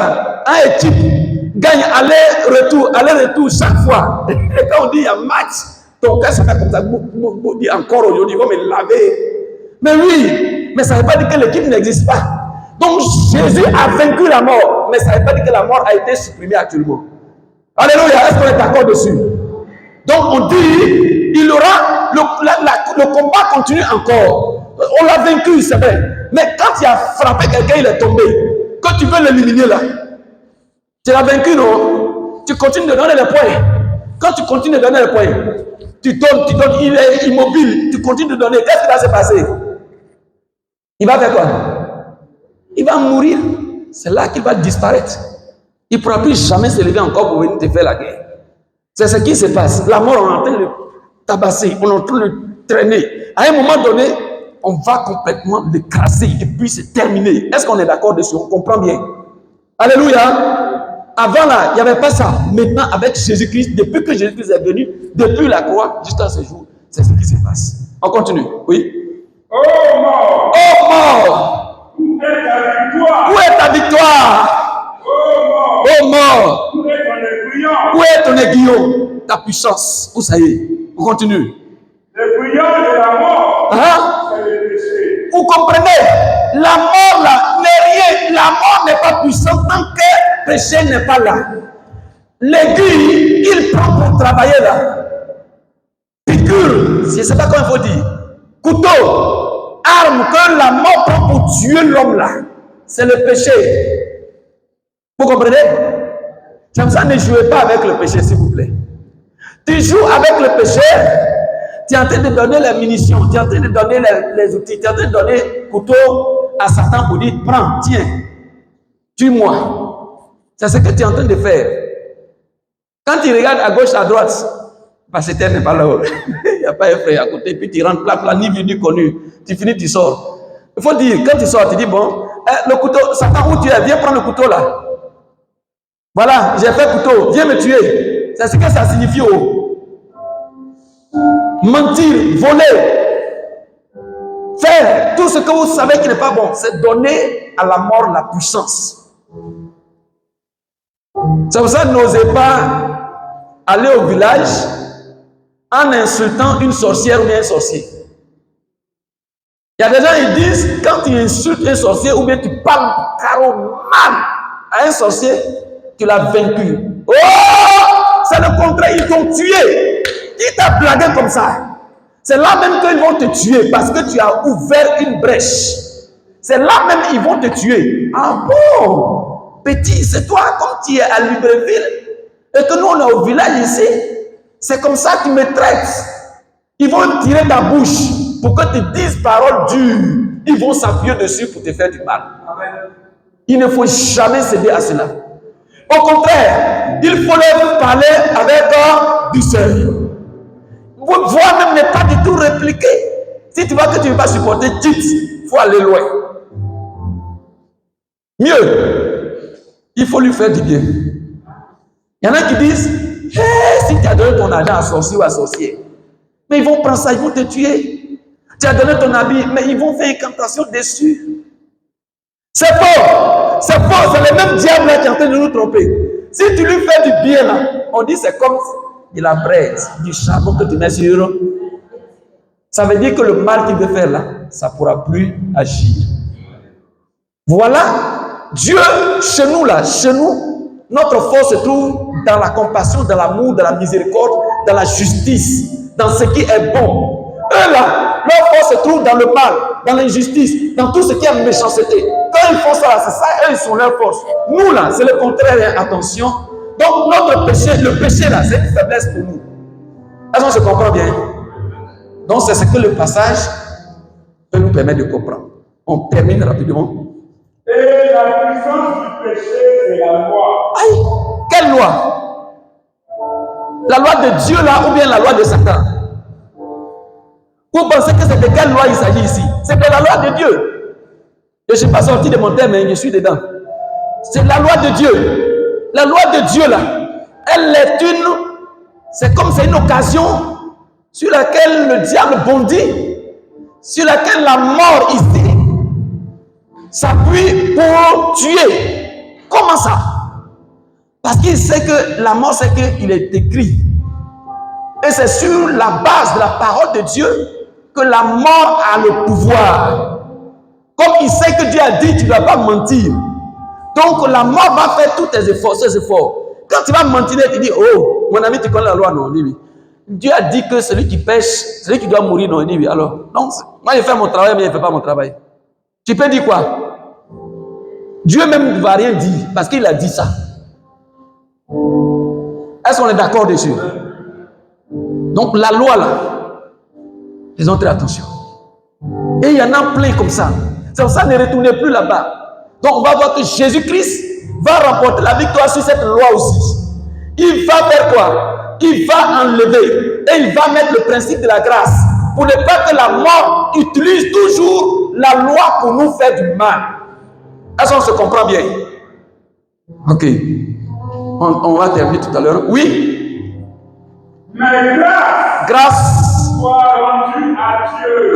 un équipe gagne aller-retour chaque fois. Et quand on dit il y a match, ton cœur se fait comme ça. Dit encore aujourd'hui, il va me laver. Mais oui, mais ça ne veut pas dire que l'équipe n'existe pas. Donc Jésus a vaincu la mort, mais ça ne veut pas dire que la mort a été supprimée actuellement. Alléluia, est-ce qu'on est d'accord dessus? Donc on dit, il aura, le combat continue encore. On l'a vaincu, c'est vrai. Mais quand il a frappé quelqu'un, il est tombé. Quand tu veux l'éliminer là, tu l'as vaincu, non? Tu continues de donner les points. Quand tu continues de donner les points, tu donnes, il est immobile, tu continues de donner. Qu'est-ce qui va se passer? Il va faire quoi? Il va mourir. C'est là qu'il va disparaître. Il ne pourra plus jamais se lever encore pour venir te faire la guerre. C'est ce qui se passe. La mort, on est en train de le tabasser, on est en train de le traîner. À un moment donné, on va complètement l'écraser et puis c'est terminé. Est-ce qu'on est d'accord dessus? On comprend bien. Alléluia. Avant là, il n'y avait pas ça. Maintenant, avec Jésus-Christ, depuis que Jésus-Christ est venu, depuis la croix jusqu'à ce jour, c'est ce qui se passe. On continue. Oui. Oh mort! Oh mort! Où est ta victoire? Où est ta victoire? Oh mort! Oh mort! Où est ton aiguillon? Où est ton aiguillon? Ta puissance. Où ça y est? On continue. L'aiguillon de la mort, c'est le péché. Vous comprenez? La mort là n'est rien. La mort n'est pas puissante tant que le péché n'est pas là. l'aiguille qu'il prend pour travailler là. Piqûre, je ne sais pas comment il faut dire. Couteau, arme que la mort prend pour tuer l'homme là. C'est le péché. Vous comprenez? Comme ça, ne jouez pas avec le péché, s'il vous plaît. Tu joues avec le péché, tu es en train de donner les munitions, tu es en train de donner les outils, tu es en train de donner couteau à Satan pour dire, prends, tiens, tue-moi. C'est ce que tu es en train de faire. Quand tu regardes à gauche, à droite, parce que tu n'es pas là-haut, il n'y a pas un frère à côté, puis tu rentres plat, ni vu, ni connu, tu finis, tu sors. Il faut dire, quand tu sors, tu dis, bon, le couteau, Satan, où tu es, viens prendre le couteau là. Voilà, j'ai fait couteau, viens me tuer. C'est ce que ça signifie. Mentir, voler, faire tout ce que vous savez qui n'est pas bon, c'est donner à la mort la puissance. C'est pour ça que n'osez pas aller au village en insultant une sorcière ou bien un sorcier. Il y a des gens qui disent, quand tu insultes un sorcier ou bien tu parles carrément mal à un sorcier, tu l'as vaincu. Oh, c'est le contraire, ils t'ont tué. Qui t'a blagué comme ça? C'est là même qu'ils vont te tuer parce que tu as ouvert une brèche. C'est là même qu'ils vont te tuer. Ah bon? Petit, c'est toi comme tu es à Libreville et que nous on est au village ici. C'est comme ça qu'ils me traitent. Ils vont tirer ta bouche pour que tu dises paroles dures. Ils vont s'appuyer dessus pour te faire du mal. Il ne faut jamais céder à cela. Au contraire, il faut leur parler avec douceur. Voi-même n'est pas du tout répliqué. Si tu vois que tu ne veux pas supporter, quitte. Il faut aller loin. Mieux, il faut lui faire du bien. Il y en a qui disent, hey, si tu as donné ton argent à sorcier ou à sorcier, mais ils vont prendre ça, ils vont te tuer. Tu as donné ton habit, mais ils vont faire incantation dessus. C'est faux, c'est faux, c'est le même diable là qui est en train de nous tromper. Si tu lui fais du bien là, on dit c'est comme de la braise, du charbon que tu mets sur. Ça veut dire que le mal qu'il veut faire là, ça ne pourra plus agir. Voilà, Dieu, chez nous là, chez nous, notre force se trouve dans la compassion, dans l'amour, dans la miséricorde, dans la justice, dans ce qui est bon. Eux là, leur force se trouve dans le mal, dans l'injustice, dans tout ce qui est méchanceté. Quand ils font ça, c'est ça, eux, ils sont leur force. Nous là, c'est le contraire, attention. Donc notre péché, le péché là, c'est une faiblesse pour nous. Est-ce qu'on se comprend bien? Donc c'est ce que le passage peut nous permettre de comprendre. On termine rapidement. Et la puissance du péché, c'est la loi. Aïe, quelle loi? La loi de Dieu là ou bien la loi de Satan? Vous pensez que c'est de quelle loi il s'agit ici? C'est de la loi de Dieu. Je ne suis pas sorti de mon thème, mais je suis dedans. C'est la loi de Dieu. La loi de Dieu là, elle est c'est comme c'est une occasion sur laquelle le diable bondit, sur laquelle la mort ici s'appuie pour tuer. Comment ça? Parce qu'il sait que la mort, c'est qu'il est écrit. Et c'est sur la base de la parole de Dieu que la mort a le pouvoir. Comme il sait que Dieu a dit, tu ne dois pas mentir. Donc la mort va faire tous tes efforts, ses efforts. Quand tu vas mentir, tu dis, oh, mon ami, tu connais la loi, non? Oui. Dieu a dit que celui qui pêche, celui qui doit mourir, non? Il dit oui. Alors, donc, moi je fais mon travail, mais il ne fait pas mon travail. Tu peux dire quoi? Dieu même ne va rien dire, parce qu'il a dit ça. Est-ce qu'on est d'accord dessus? Donc la loi là, faisons très attention. Et il y en a plein comme ça. C'est pour ça ne retournez plus là-bas. Donc on va voir que Jésus-Christ va remporter la victoire sur cette loi aussi. Il va faire quoi? Il va enlever et il va mettre le principe de la grâce pour ne pas que la mort utilise toujours la loi pour nous faire du mal. Est-ce qu'on se comprend bien? Ok. On va terminer tout à l'heure. Oui? Mais grâce soit rendue à Dieu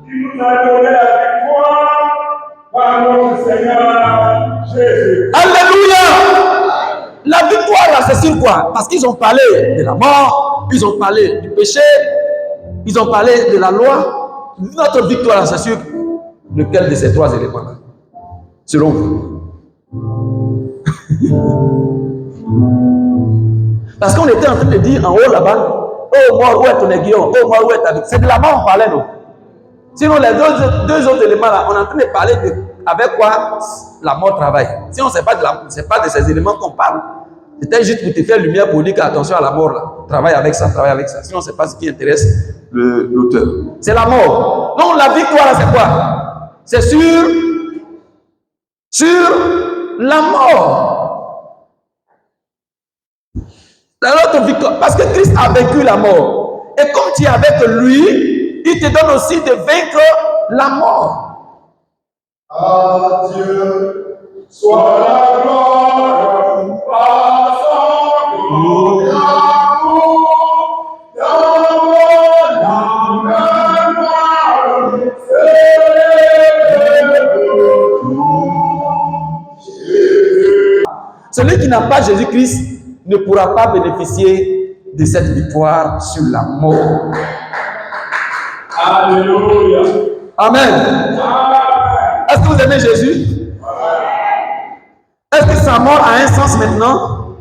qui nous a donné la victoire par notre Seigneur Jésus. Alléluia! La victoire là, c'est sur quoi? Parce qu'ils ont parlé de la mort, ils ont parlé du péché, ils ont parlé de la loi. Notre victoire là, c'est sur lequel de ces trois éléments là? Selon vous? Parce qu'on était en train de dire en haut là-bas, oh mort, où est ton aiguillon? Oh mort, où est ta vie? C'est de la mort on parlait, non? Sinon, les deux autres éléments là, on est en train de parler de avec quoi la mort travaille. Si on ne sait pas de ces éléments qu'on parle, c'était juste pour te faire lumière pour dire qu'attention à la mort là. Travaille avec ça, travaille avec ça. Sinon, on ne sait pas ce qui intéresse l'auteur. C'est la mort. Donc la victoire là, c'est quoi? C'est sur la mort. L'autre victoire. Parce que Christ a vaincu la mort. Et comme tu es avec lui, il te donne aussi de vaincre la mort. À Dieu soit la gloire, à son amour, celui qui n'a pas Jésus-Christ ne pourra pas bénéficier de cette victoire sur la mort. Alléluia. Amen. Est-ce que vous aimez Jésus? Est-ce que sa mort a un sens maintenant?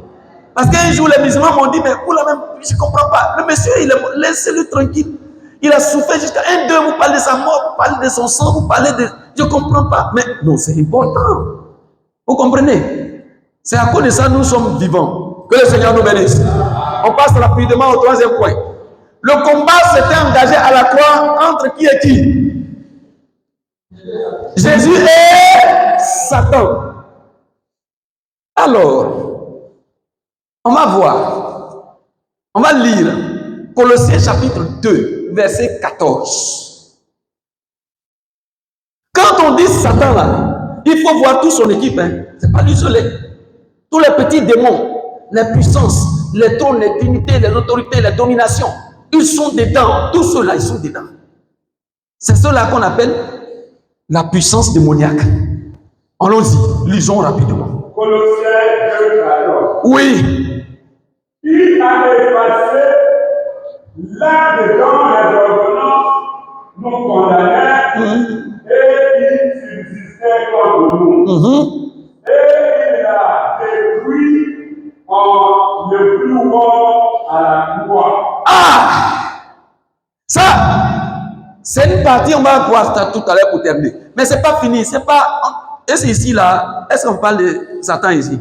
Parce qu'un jour, les musulmans m'ont dit, mais vous la même, je ne comprends pas. Le monsieur, laissez-le tranquille. Il a souffert jusqu'à 1, 2, vous parlez de sa mort, vous parlez de son sang, vous parlez de... Je ne comprends pas. Mais non, c'est important. Vous comprenez? C'est à cause de ça que nous sommes vivants. Que le Seigneur nous bénisse. On passe rapidement au troisième point. Le combat s'était engagé à la croix entre qui et qui? Jésus et Satan. Alors, on va voir. On va lire Colossiens chapitre 2, verset 14. Quand on dit Satan là, il faut voir toute son équipe. Hein. C'est pas lui seul. Tous les petits démons, les puissances, les trônes, les dignités, les autorités, les dominations, ils sont dedans. Tous ceux-là, ils sont dedans. C'est ceux-là qu'on appelle la puissance démoniaque. Allons-y, lisons rapidement. Colossiens 2, 14. Oui. Il a effacé là-dedans les ordonnances nous condamnaient et il subsistait contre nous. Et il a détruit en le plus haut à la croix. Ah! Ça, c'est une partie, on va voir ça tout à l'heure pour terminer. Mais c'est pas fini, c'est pas... Est-ce ici là, est-ce qu'on parle de Satan ici?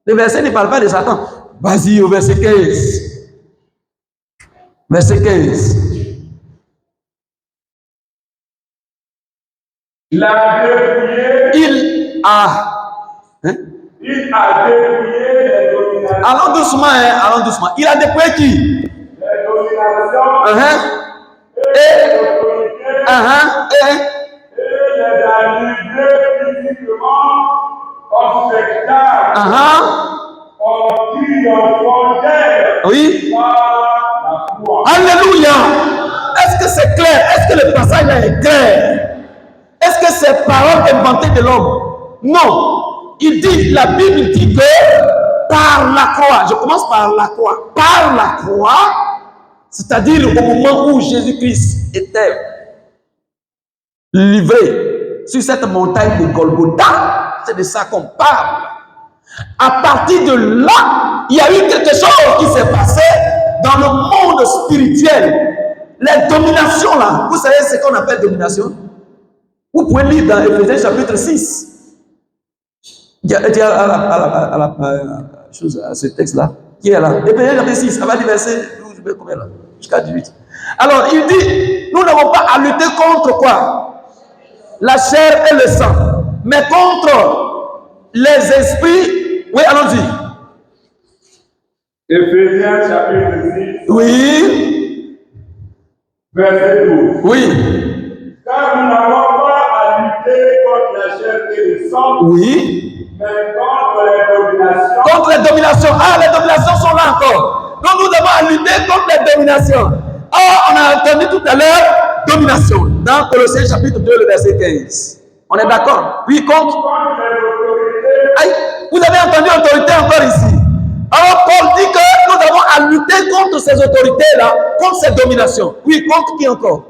Le verset ne parle pas de Satan. Vas-y au verset 15. Verset 15. Il a dépouillé. Il a... Hein? Il a dépouillé les dominations. Allons doucement, hein? Allons doucement. Il a dépouillé qui? Les dominations. Et les autorités. et les a livrés physiquement au spectacle. En triomphant d'elle. Oui. Par la croix. Alléluia. Est-ce que c'est clair? Est-ce que le passage là est clair? Est-ce que c'est parole inventée de l'homme? Non. Il dit, la Bible dit que par la croix, je commence par la croix, par la croix, c'est-à-dire au moment où Jésus-Christ était livré sur cette montagne de Golgotha, c'est de ça qu'on parle. À partir de là, il y a eu quelque chose qui s'est passé dans le monde spirituel. Les dominations là, vous savez ce qu'on appelle domination? Vous pouvez lire dans Éphésiens chapitre 6. Il y a ce texte-là, qui est là. Éphésiens chapitre 6, ça va dire verset 12, combien là? Jusqu'à 18. Alors, il dit, nous n'avons pas à lutter contre quoi? La chair et le sang, mais contre les esprits. Oui, allons-y. Éphésiens chapitre 6. Oui. Verset 12. Oui. Car nous n'avons pas à lutter contre la chair et le sang. Oui. Mais contre les dominations. Contre les dominations. Ah, les dominations sont là encore. Donc nous avons à lutter contre les dominations. Ah, on a entendu tout à l'heure domination. Dans Colossiens chapitre 2, le verset 15. On est d'accord? Oui, contre Les autorités. Aïe, vous avez entendu autorité encore ici. Alors Paul dit que nous avons à lutter contre ces autorités-là, contre ces dominations. Oui, contre qui encore?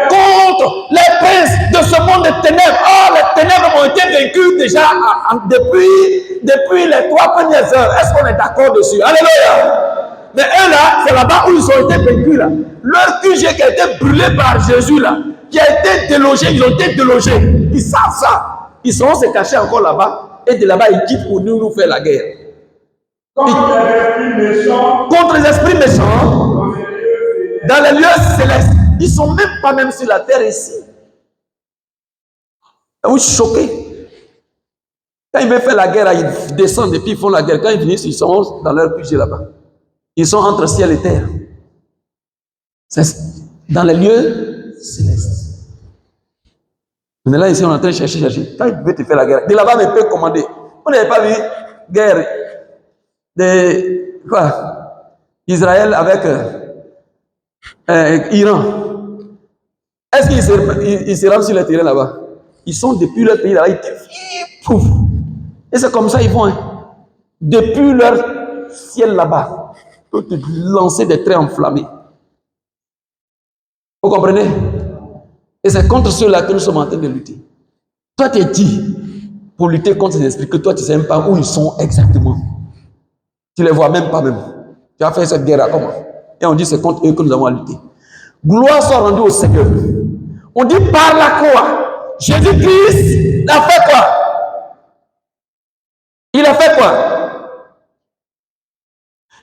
Contre les princes de ce monde des ténèbres. Oh, les ténèbres ont été vaincus déjà depuis depuis les 3 premières heures. Est-ce qu'on est d'accord dessus? Alléluia. Mais eux là, c'est là-bas où ils ont été vaincus là. Leur QG qui a été brûlé par Jésus là, qui a été délogé, ils ont été délogés. Ils savent ça. Ils seront se cacher encore là-bas. Et de là-bas, ils quittent pour nous faire la guerre. Contre les esprits méchants, dans les lieux célestes. Ils ne sont même pas même sur la terre ici. Vous choquez. Quand ils veulent faire la guerre, ils descendent et puis ils font la guerre. Quand ils finissent, ils sont dans leur QG là-bas. Ils sont entre ciel et terre. C'est dans les lieux célestes. On est là ici, on est en train de chercher. Quand ils veulent te faire la guerre, de là-bas, on peut commander. On n'avait pas vu guerre de quoi? Israël avec Iran. Est-ce qu'ils se rendent sur le terrain là-bas? Ils sont depuis leur pays là-bas, ils pouf. Et c'est comme ça ils vont. Hein. Depuis leur ciel là-bas, ils peuvent lancer des traits enflammés. Vous comprenez? Et c'est contre ceux-là que nous sommes en train de lutter. Toi, tu es dit pour lutter contre ces esprits que toi, tu ne sais même pas où ils sont exactement. Tu ne les vois même pas même. Tu as fait cette guerre là comment? Et on dit c'est contre eux que nous avons à lutter. Gloire soit rendue au Seigneur. On dit par la croix. Jésus-Christ a fait quoi? Il a fait quoi?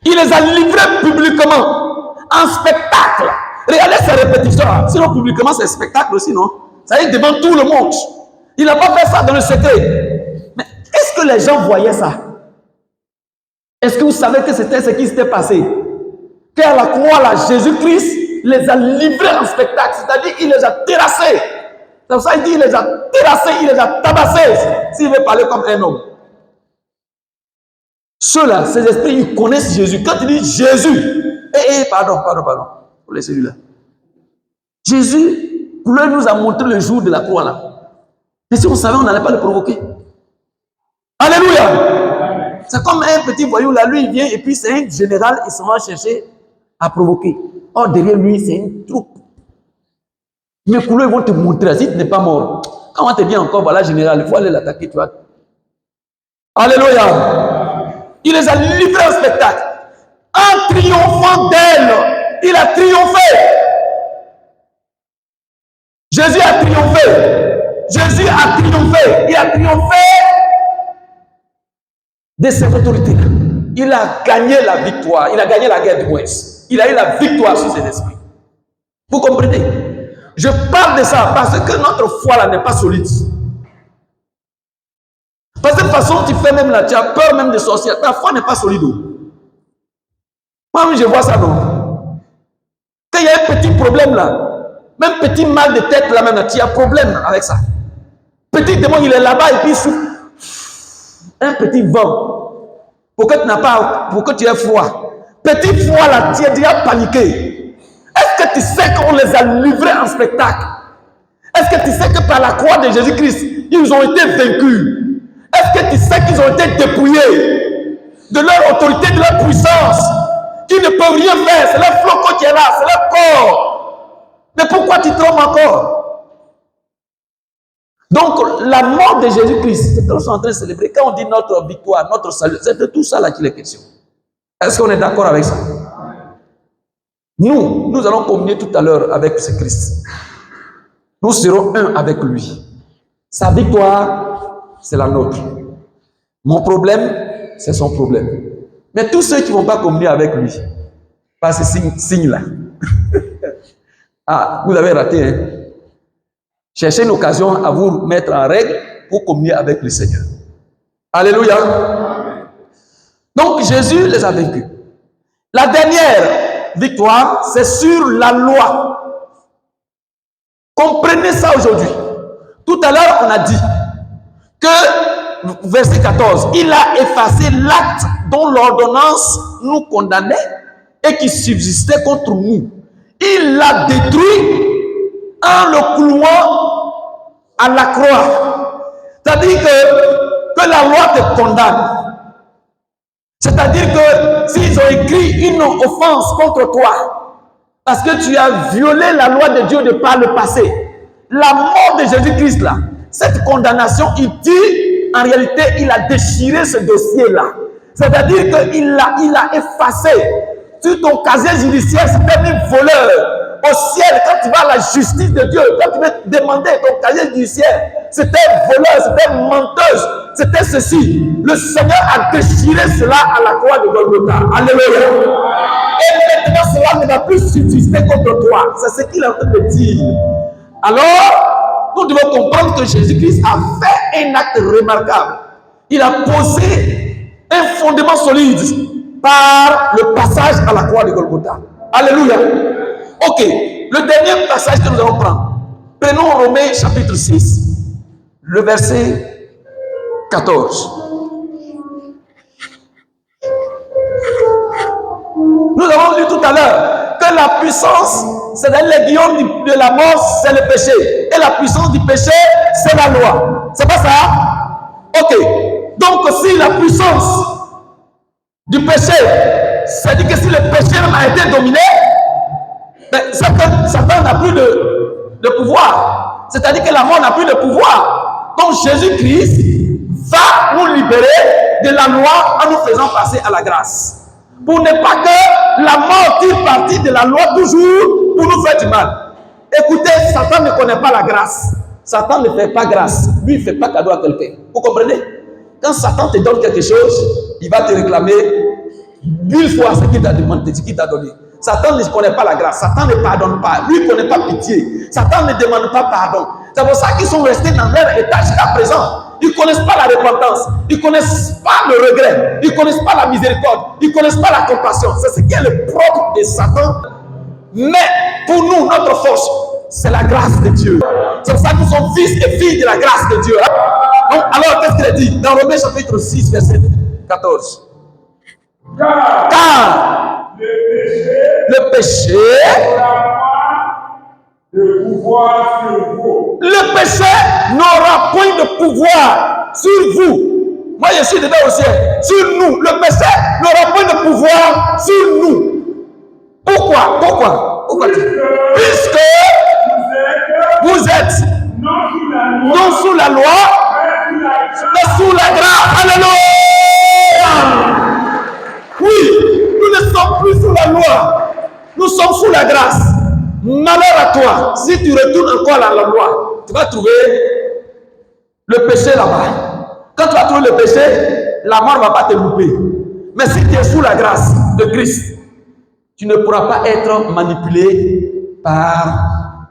Il les a livrés publiquement en spectacle. Regardez ces répétitions. Sinon, publiquement, c'est spectacle aussi, non? Ça y est, devant tout le monde. Il n'a pas fait ça dans le secret. Mais est-ce que les gens voyaient ça? Est-ce que vous savez que c'était ce qui s'était passé? Qu'à la croix, là, Jésus-Christ les a livrés en spectacle. C'est-à-dire qu'il les a terrassés. C'est pour ça qu'il dit il les a terrassés, il les a tabassés. S'il veut parler comme un homme. Ceux-là, ces esprits, ils connaissent Jésus. Quand il dit Jésus, pardon, pour les celui-là. Jésus, nous a montré le jour de la croix là. Et si on savait, on n'allait pas le provoquer. Alléluia. C'est comme un petit voyou là, lui il vient et puis c'est un général, il s'en va chercher à provoquer. Or derrière lui, c'est une troupe. Mais pour eux, ils vont te montrer, si tu n'es pas mort. Quand on te dit encore, voilà général, il faut aller l'attaquer, tu vois. Alléluia. Il les a livrés en spectacle. En triomphant d'elle, il a triomphé. Jésus a triomphé. Jésus a triomphé. Il a triomphé de cette autorité-là. Il a gagné la victoire. Il a gagné la guerre du Ouest. Il a eu la victoire sur ses esprits. Vous comprenez? Je parle de ça parce que notre foi là n'est pas solide. Parce que de toute façon, tu fais même là, tu as peur même des sorcières. Ta foi n'est pas solide. Moi, je vois ça, non? Quand il y a un petit problème là, même petit mal de tête là, même là, tu as problème avec ça. Petit démon, il est là-bas et puis il souffle un petit vent pour que tu n'as pas, pour que tu aies froid. Petit froid là, tu es déjà paniqué. Est-ce que tu sais qu'on les a livrés en spectacle? Est-ce que tu sais que par la croix de Jésus-Christ, ils ont été vaincus? Est-ce que tu sais qu'ils ont été dépouillés de leur autorité, de leur puissance? Qu'ils ne peuvent rien faire, c'est leur flocon qui est là, c'est leur corps. Mais pourquoi tu trompes encore? Donc, la mort de Jésus-Christ, c'est ce que nous sommes en train de célébrer. Quand on dit notre victoire, notre salut, c'est de tout ça là qu'il est question. Est-ce qu'on est d'accord avec ça? Nous allons communier tout à l'heure avec ce Christ. Nous serons un avec lui. Sa victoire, c'est la nôtre. Mon problème, c'est son problème. Mais tous ceux qui ne vont pas communier avec lui, par ce signe-là, ah, vous avez raté, hein? Cherchez une occasion à vous mettre en règle pour communier avec le Seigneur. Alléluia. Donc Jésus les a vaincus. La dernière victoire, c'est sur la loi. Comprenez ça aujourd'hui. Tout à l'heure, on a dit que, verset 14, il a effacé l'acte dont l'ordonnance nous condamnait et qui subsistait contre nous. Il l'a détruit en le clouant à la croix. C'est-à-dire que la loi te condamne. C'est-à-dire que s'ils ont écrit une offense contre toi, parce que tu as violé la loi de Dieu de par le passé, la mort de Jésus-Christ là, cette condamnation, il dit en réalité, il a déchiré ce dossier-là. C'est-à-dire qu'il a effacé. Sur ton casier judiciaire, c'était un voleur. Au ciel, quand tu vas à la justice de Dieu, quand tu veux demander ton casier judiciaire, c'était voleur, c'était menteuse, c'était ceci. Le Seigneur a déchiré cela à la croix de Golgotha. Alléluia. Et maintenant, cela ne va plus subsister contre toi. C'est ce qu'il est en train de dire. Alors, nous devons comprendre que Jésus-Christ a fait un acte remarquable. Il a posé un fondement solide par le passage à la croix de Golgotha. Alléluia. Ok, le dernier passage que nous allons prendre. Prenons Romains chapitre 6, le verset 14. Nous avons lu tout à l'heure que la puissance, c'est dans l'aiguillon de la mort, c'est le péché. Et la puissance du péché, c'est la loi. C'est pas ça? Ok. Donc, si la puissance du péché, c'est-à-dire que si le péché a été dominé, ben, Satan n'a plus de pouvoir. C'est-à-dire que la mort n'a plus de pouvoir. Donc, Jésus-Christ va nous libérer de la loi en nous faisant passer à la grâce. Pour ne pas que la mort tire parti de la loi toujours pour nous faire du mal. Écoutez, Satan ne connaît pas la grâce. Satan ne fait pas grâce. Lui, il ne fait pas cadeau à quelqu'un. Vous comprenez? Quand Satan te donne quelque chose, il va te réclamer 1000 fois ce qu'il t'a demandé, ce qu'il t'a donné. Satan ne connaît pas la grâce. Satan ne pardonne pas. Lui ne connaît pas pitié. Satan ne demande pas pardon. C'est pour ça qu'ils sont restés dans leur état jusqu'à présent. Ils ne connaissent pas la repentance. Ils ne connaissent pas le regret. Ils ne connaissent pas la miséricorde. Ils ne connaissent pas la compassion. C'est ce qui est le propre de Satan. Mais pour nous, notre force, c'est la grâce de Dieu. C'est pour ça que nous sommes fils et filles de la grâce de Dieu. Donc, alors, qu'est-ce qu'il a dit dans Romains chapitre 6, verset 14? Car le péché le péché n'aura point de pouvoir sur vous. Moi, je suis dedans au ciel. Sur nous. Le péché n'aura point de pouvoir sur nous. Pourquoi? Puisque vous êtes non sous la loi, mais sous la grâce. Alléluia. Oui, nous ne sommes plus sous la loi. Nous sommes sous la grâce. Malheur à toi, si tu retournes encore à la loi, tu vas trouver le péché là-bas. Quand tu vas trouver le péché, la mort ne va pas te louper. Mais si tu es sous la grâce de Christ, tu ne pourras pas être manipulé par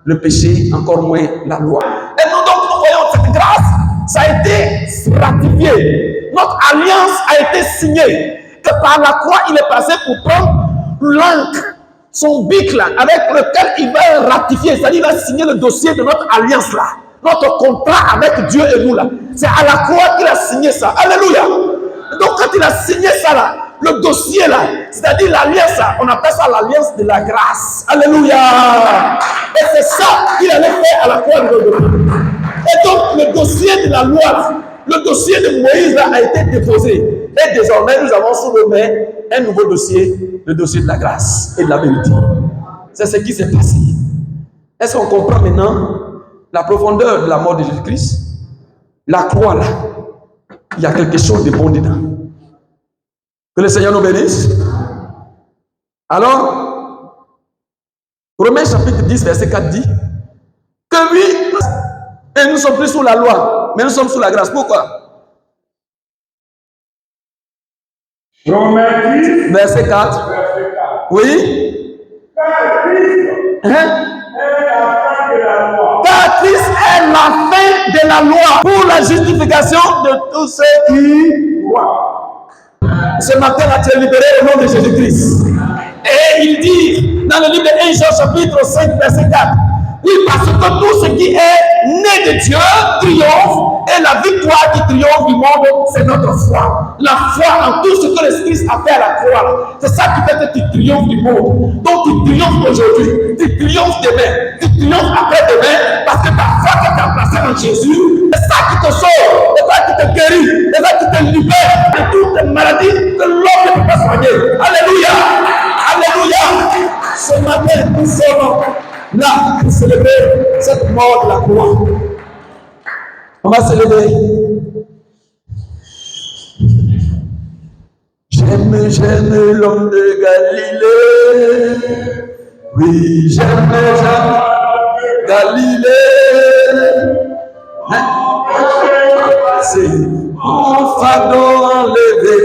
le péché, encore moins la loi. Et nous donc, nous voyons cette grâce, ça a été ratifié. Notre alliance a été signée. Que par la croix, il est passé pour prendre l'encre, son bic là, avec lequel il va ratifier, c'est-à-dire il va signer le dossier de notre alliance là, notre contrat avec Dieu et nous là. C'est à la croix qu'il a signé ça. Alléluia. Donc quand il a signé ça là, le dossier là, c'est-à-dire l'alliance là, on appelle ça l'alliance de la grâce. Alléluia. Et c'est ça qu'il allait faire à la croix de Golgotha. Et donc le dossier de la loi là, le dossier de Moïse là, a été déposé. Et désormais, nous avons sous nos mains un nouveau dossier, le dossier de la grâce et de la vérité. C'est ce qui s'est passé. Est-ce qu'on comprend maintenant la profondeur de la mort de Jésus-Christ? La croix là, il y a quelque chose de bon dedans. Que le Seigneur nous bénisse. Alors, Romains chapitre 10, verset 4 dit que oui, et nous ne sommes plus sous la loi, mais nous sommes sous la grâce. Pourquoi? Romains 10, verset 4. Oui. Car Christ est la fin de la loi. Car Christ est la fin de la loi pour la justification de tous ceux qui croient. Ce matin, là, tu es libéré au nom de Jésus-Christ. Et il dit dans le livre de 1 Jean chapitre 5, verset 4. Oui, parce que tout ce qui est né de Dieu triomphe, et la victoire qui triomphe du monde, c'est notre foi. La foi en tout ce que le Christ a fait à la croix. C'est ça qui fait que tu triomphes du monde. Donc tu triomphes aujourd'hui, tu triomphes demain, tu triomphes après-demain, parce que ta foi que tu as placée en Jésus, c'est ça qui te sauve, c'est ça qui te guérit, c'est ça qui te libère de toutes les maladies que l'homme ne peut pas soigner. Alléluia! Alléluia! Ce matin, nous sommes là pour célébrer cette mort de la croix. On va célébrer J'aime l'homme de Galilée. Oui, j'aime Galilée. C'est mon fardeau enlevé.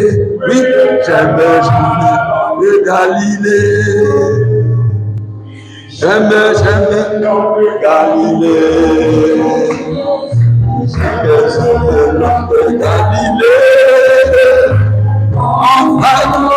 Oui, j'aime de Galilée. J'aime l'homme de Galilée. J'aime l'homme de Galilée. En fardeau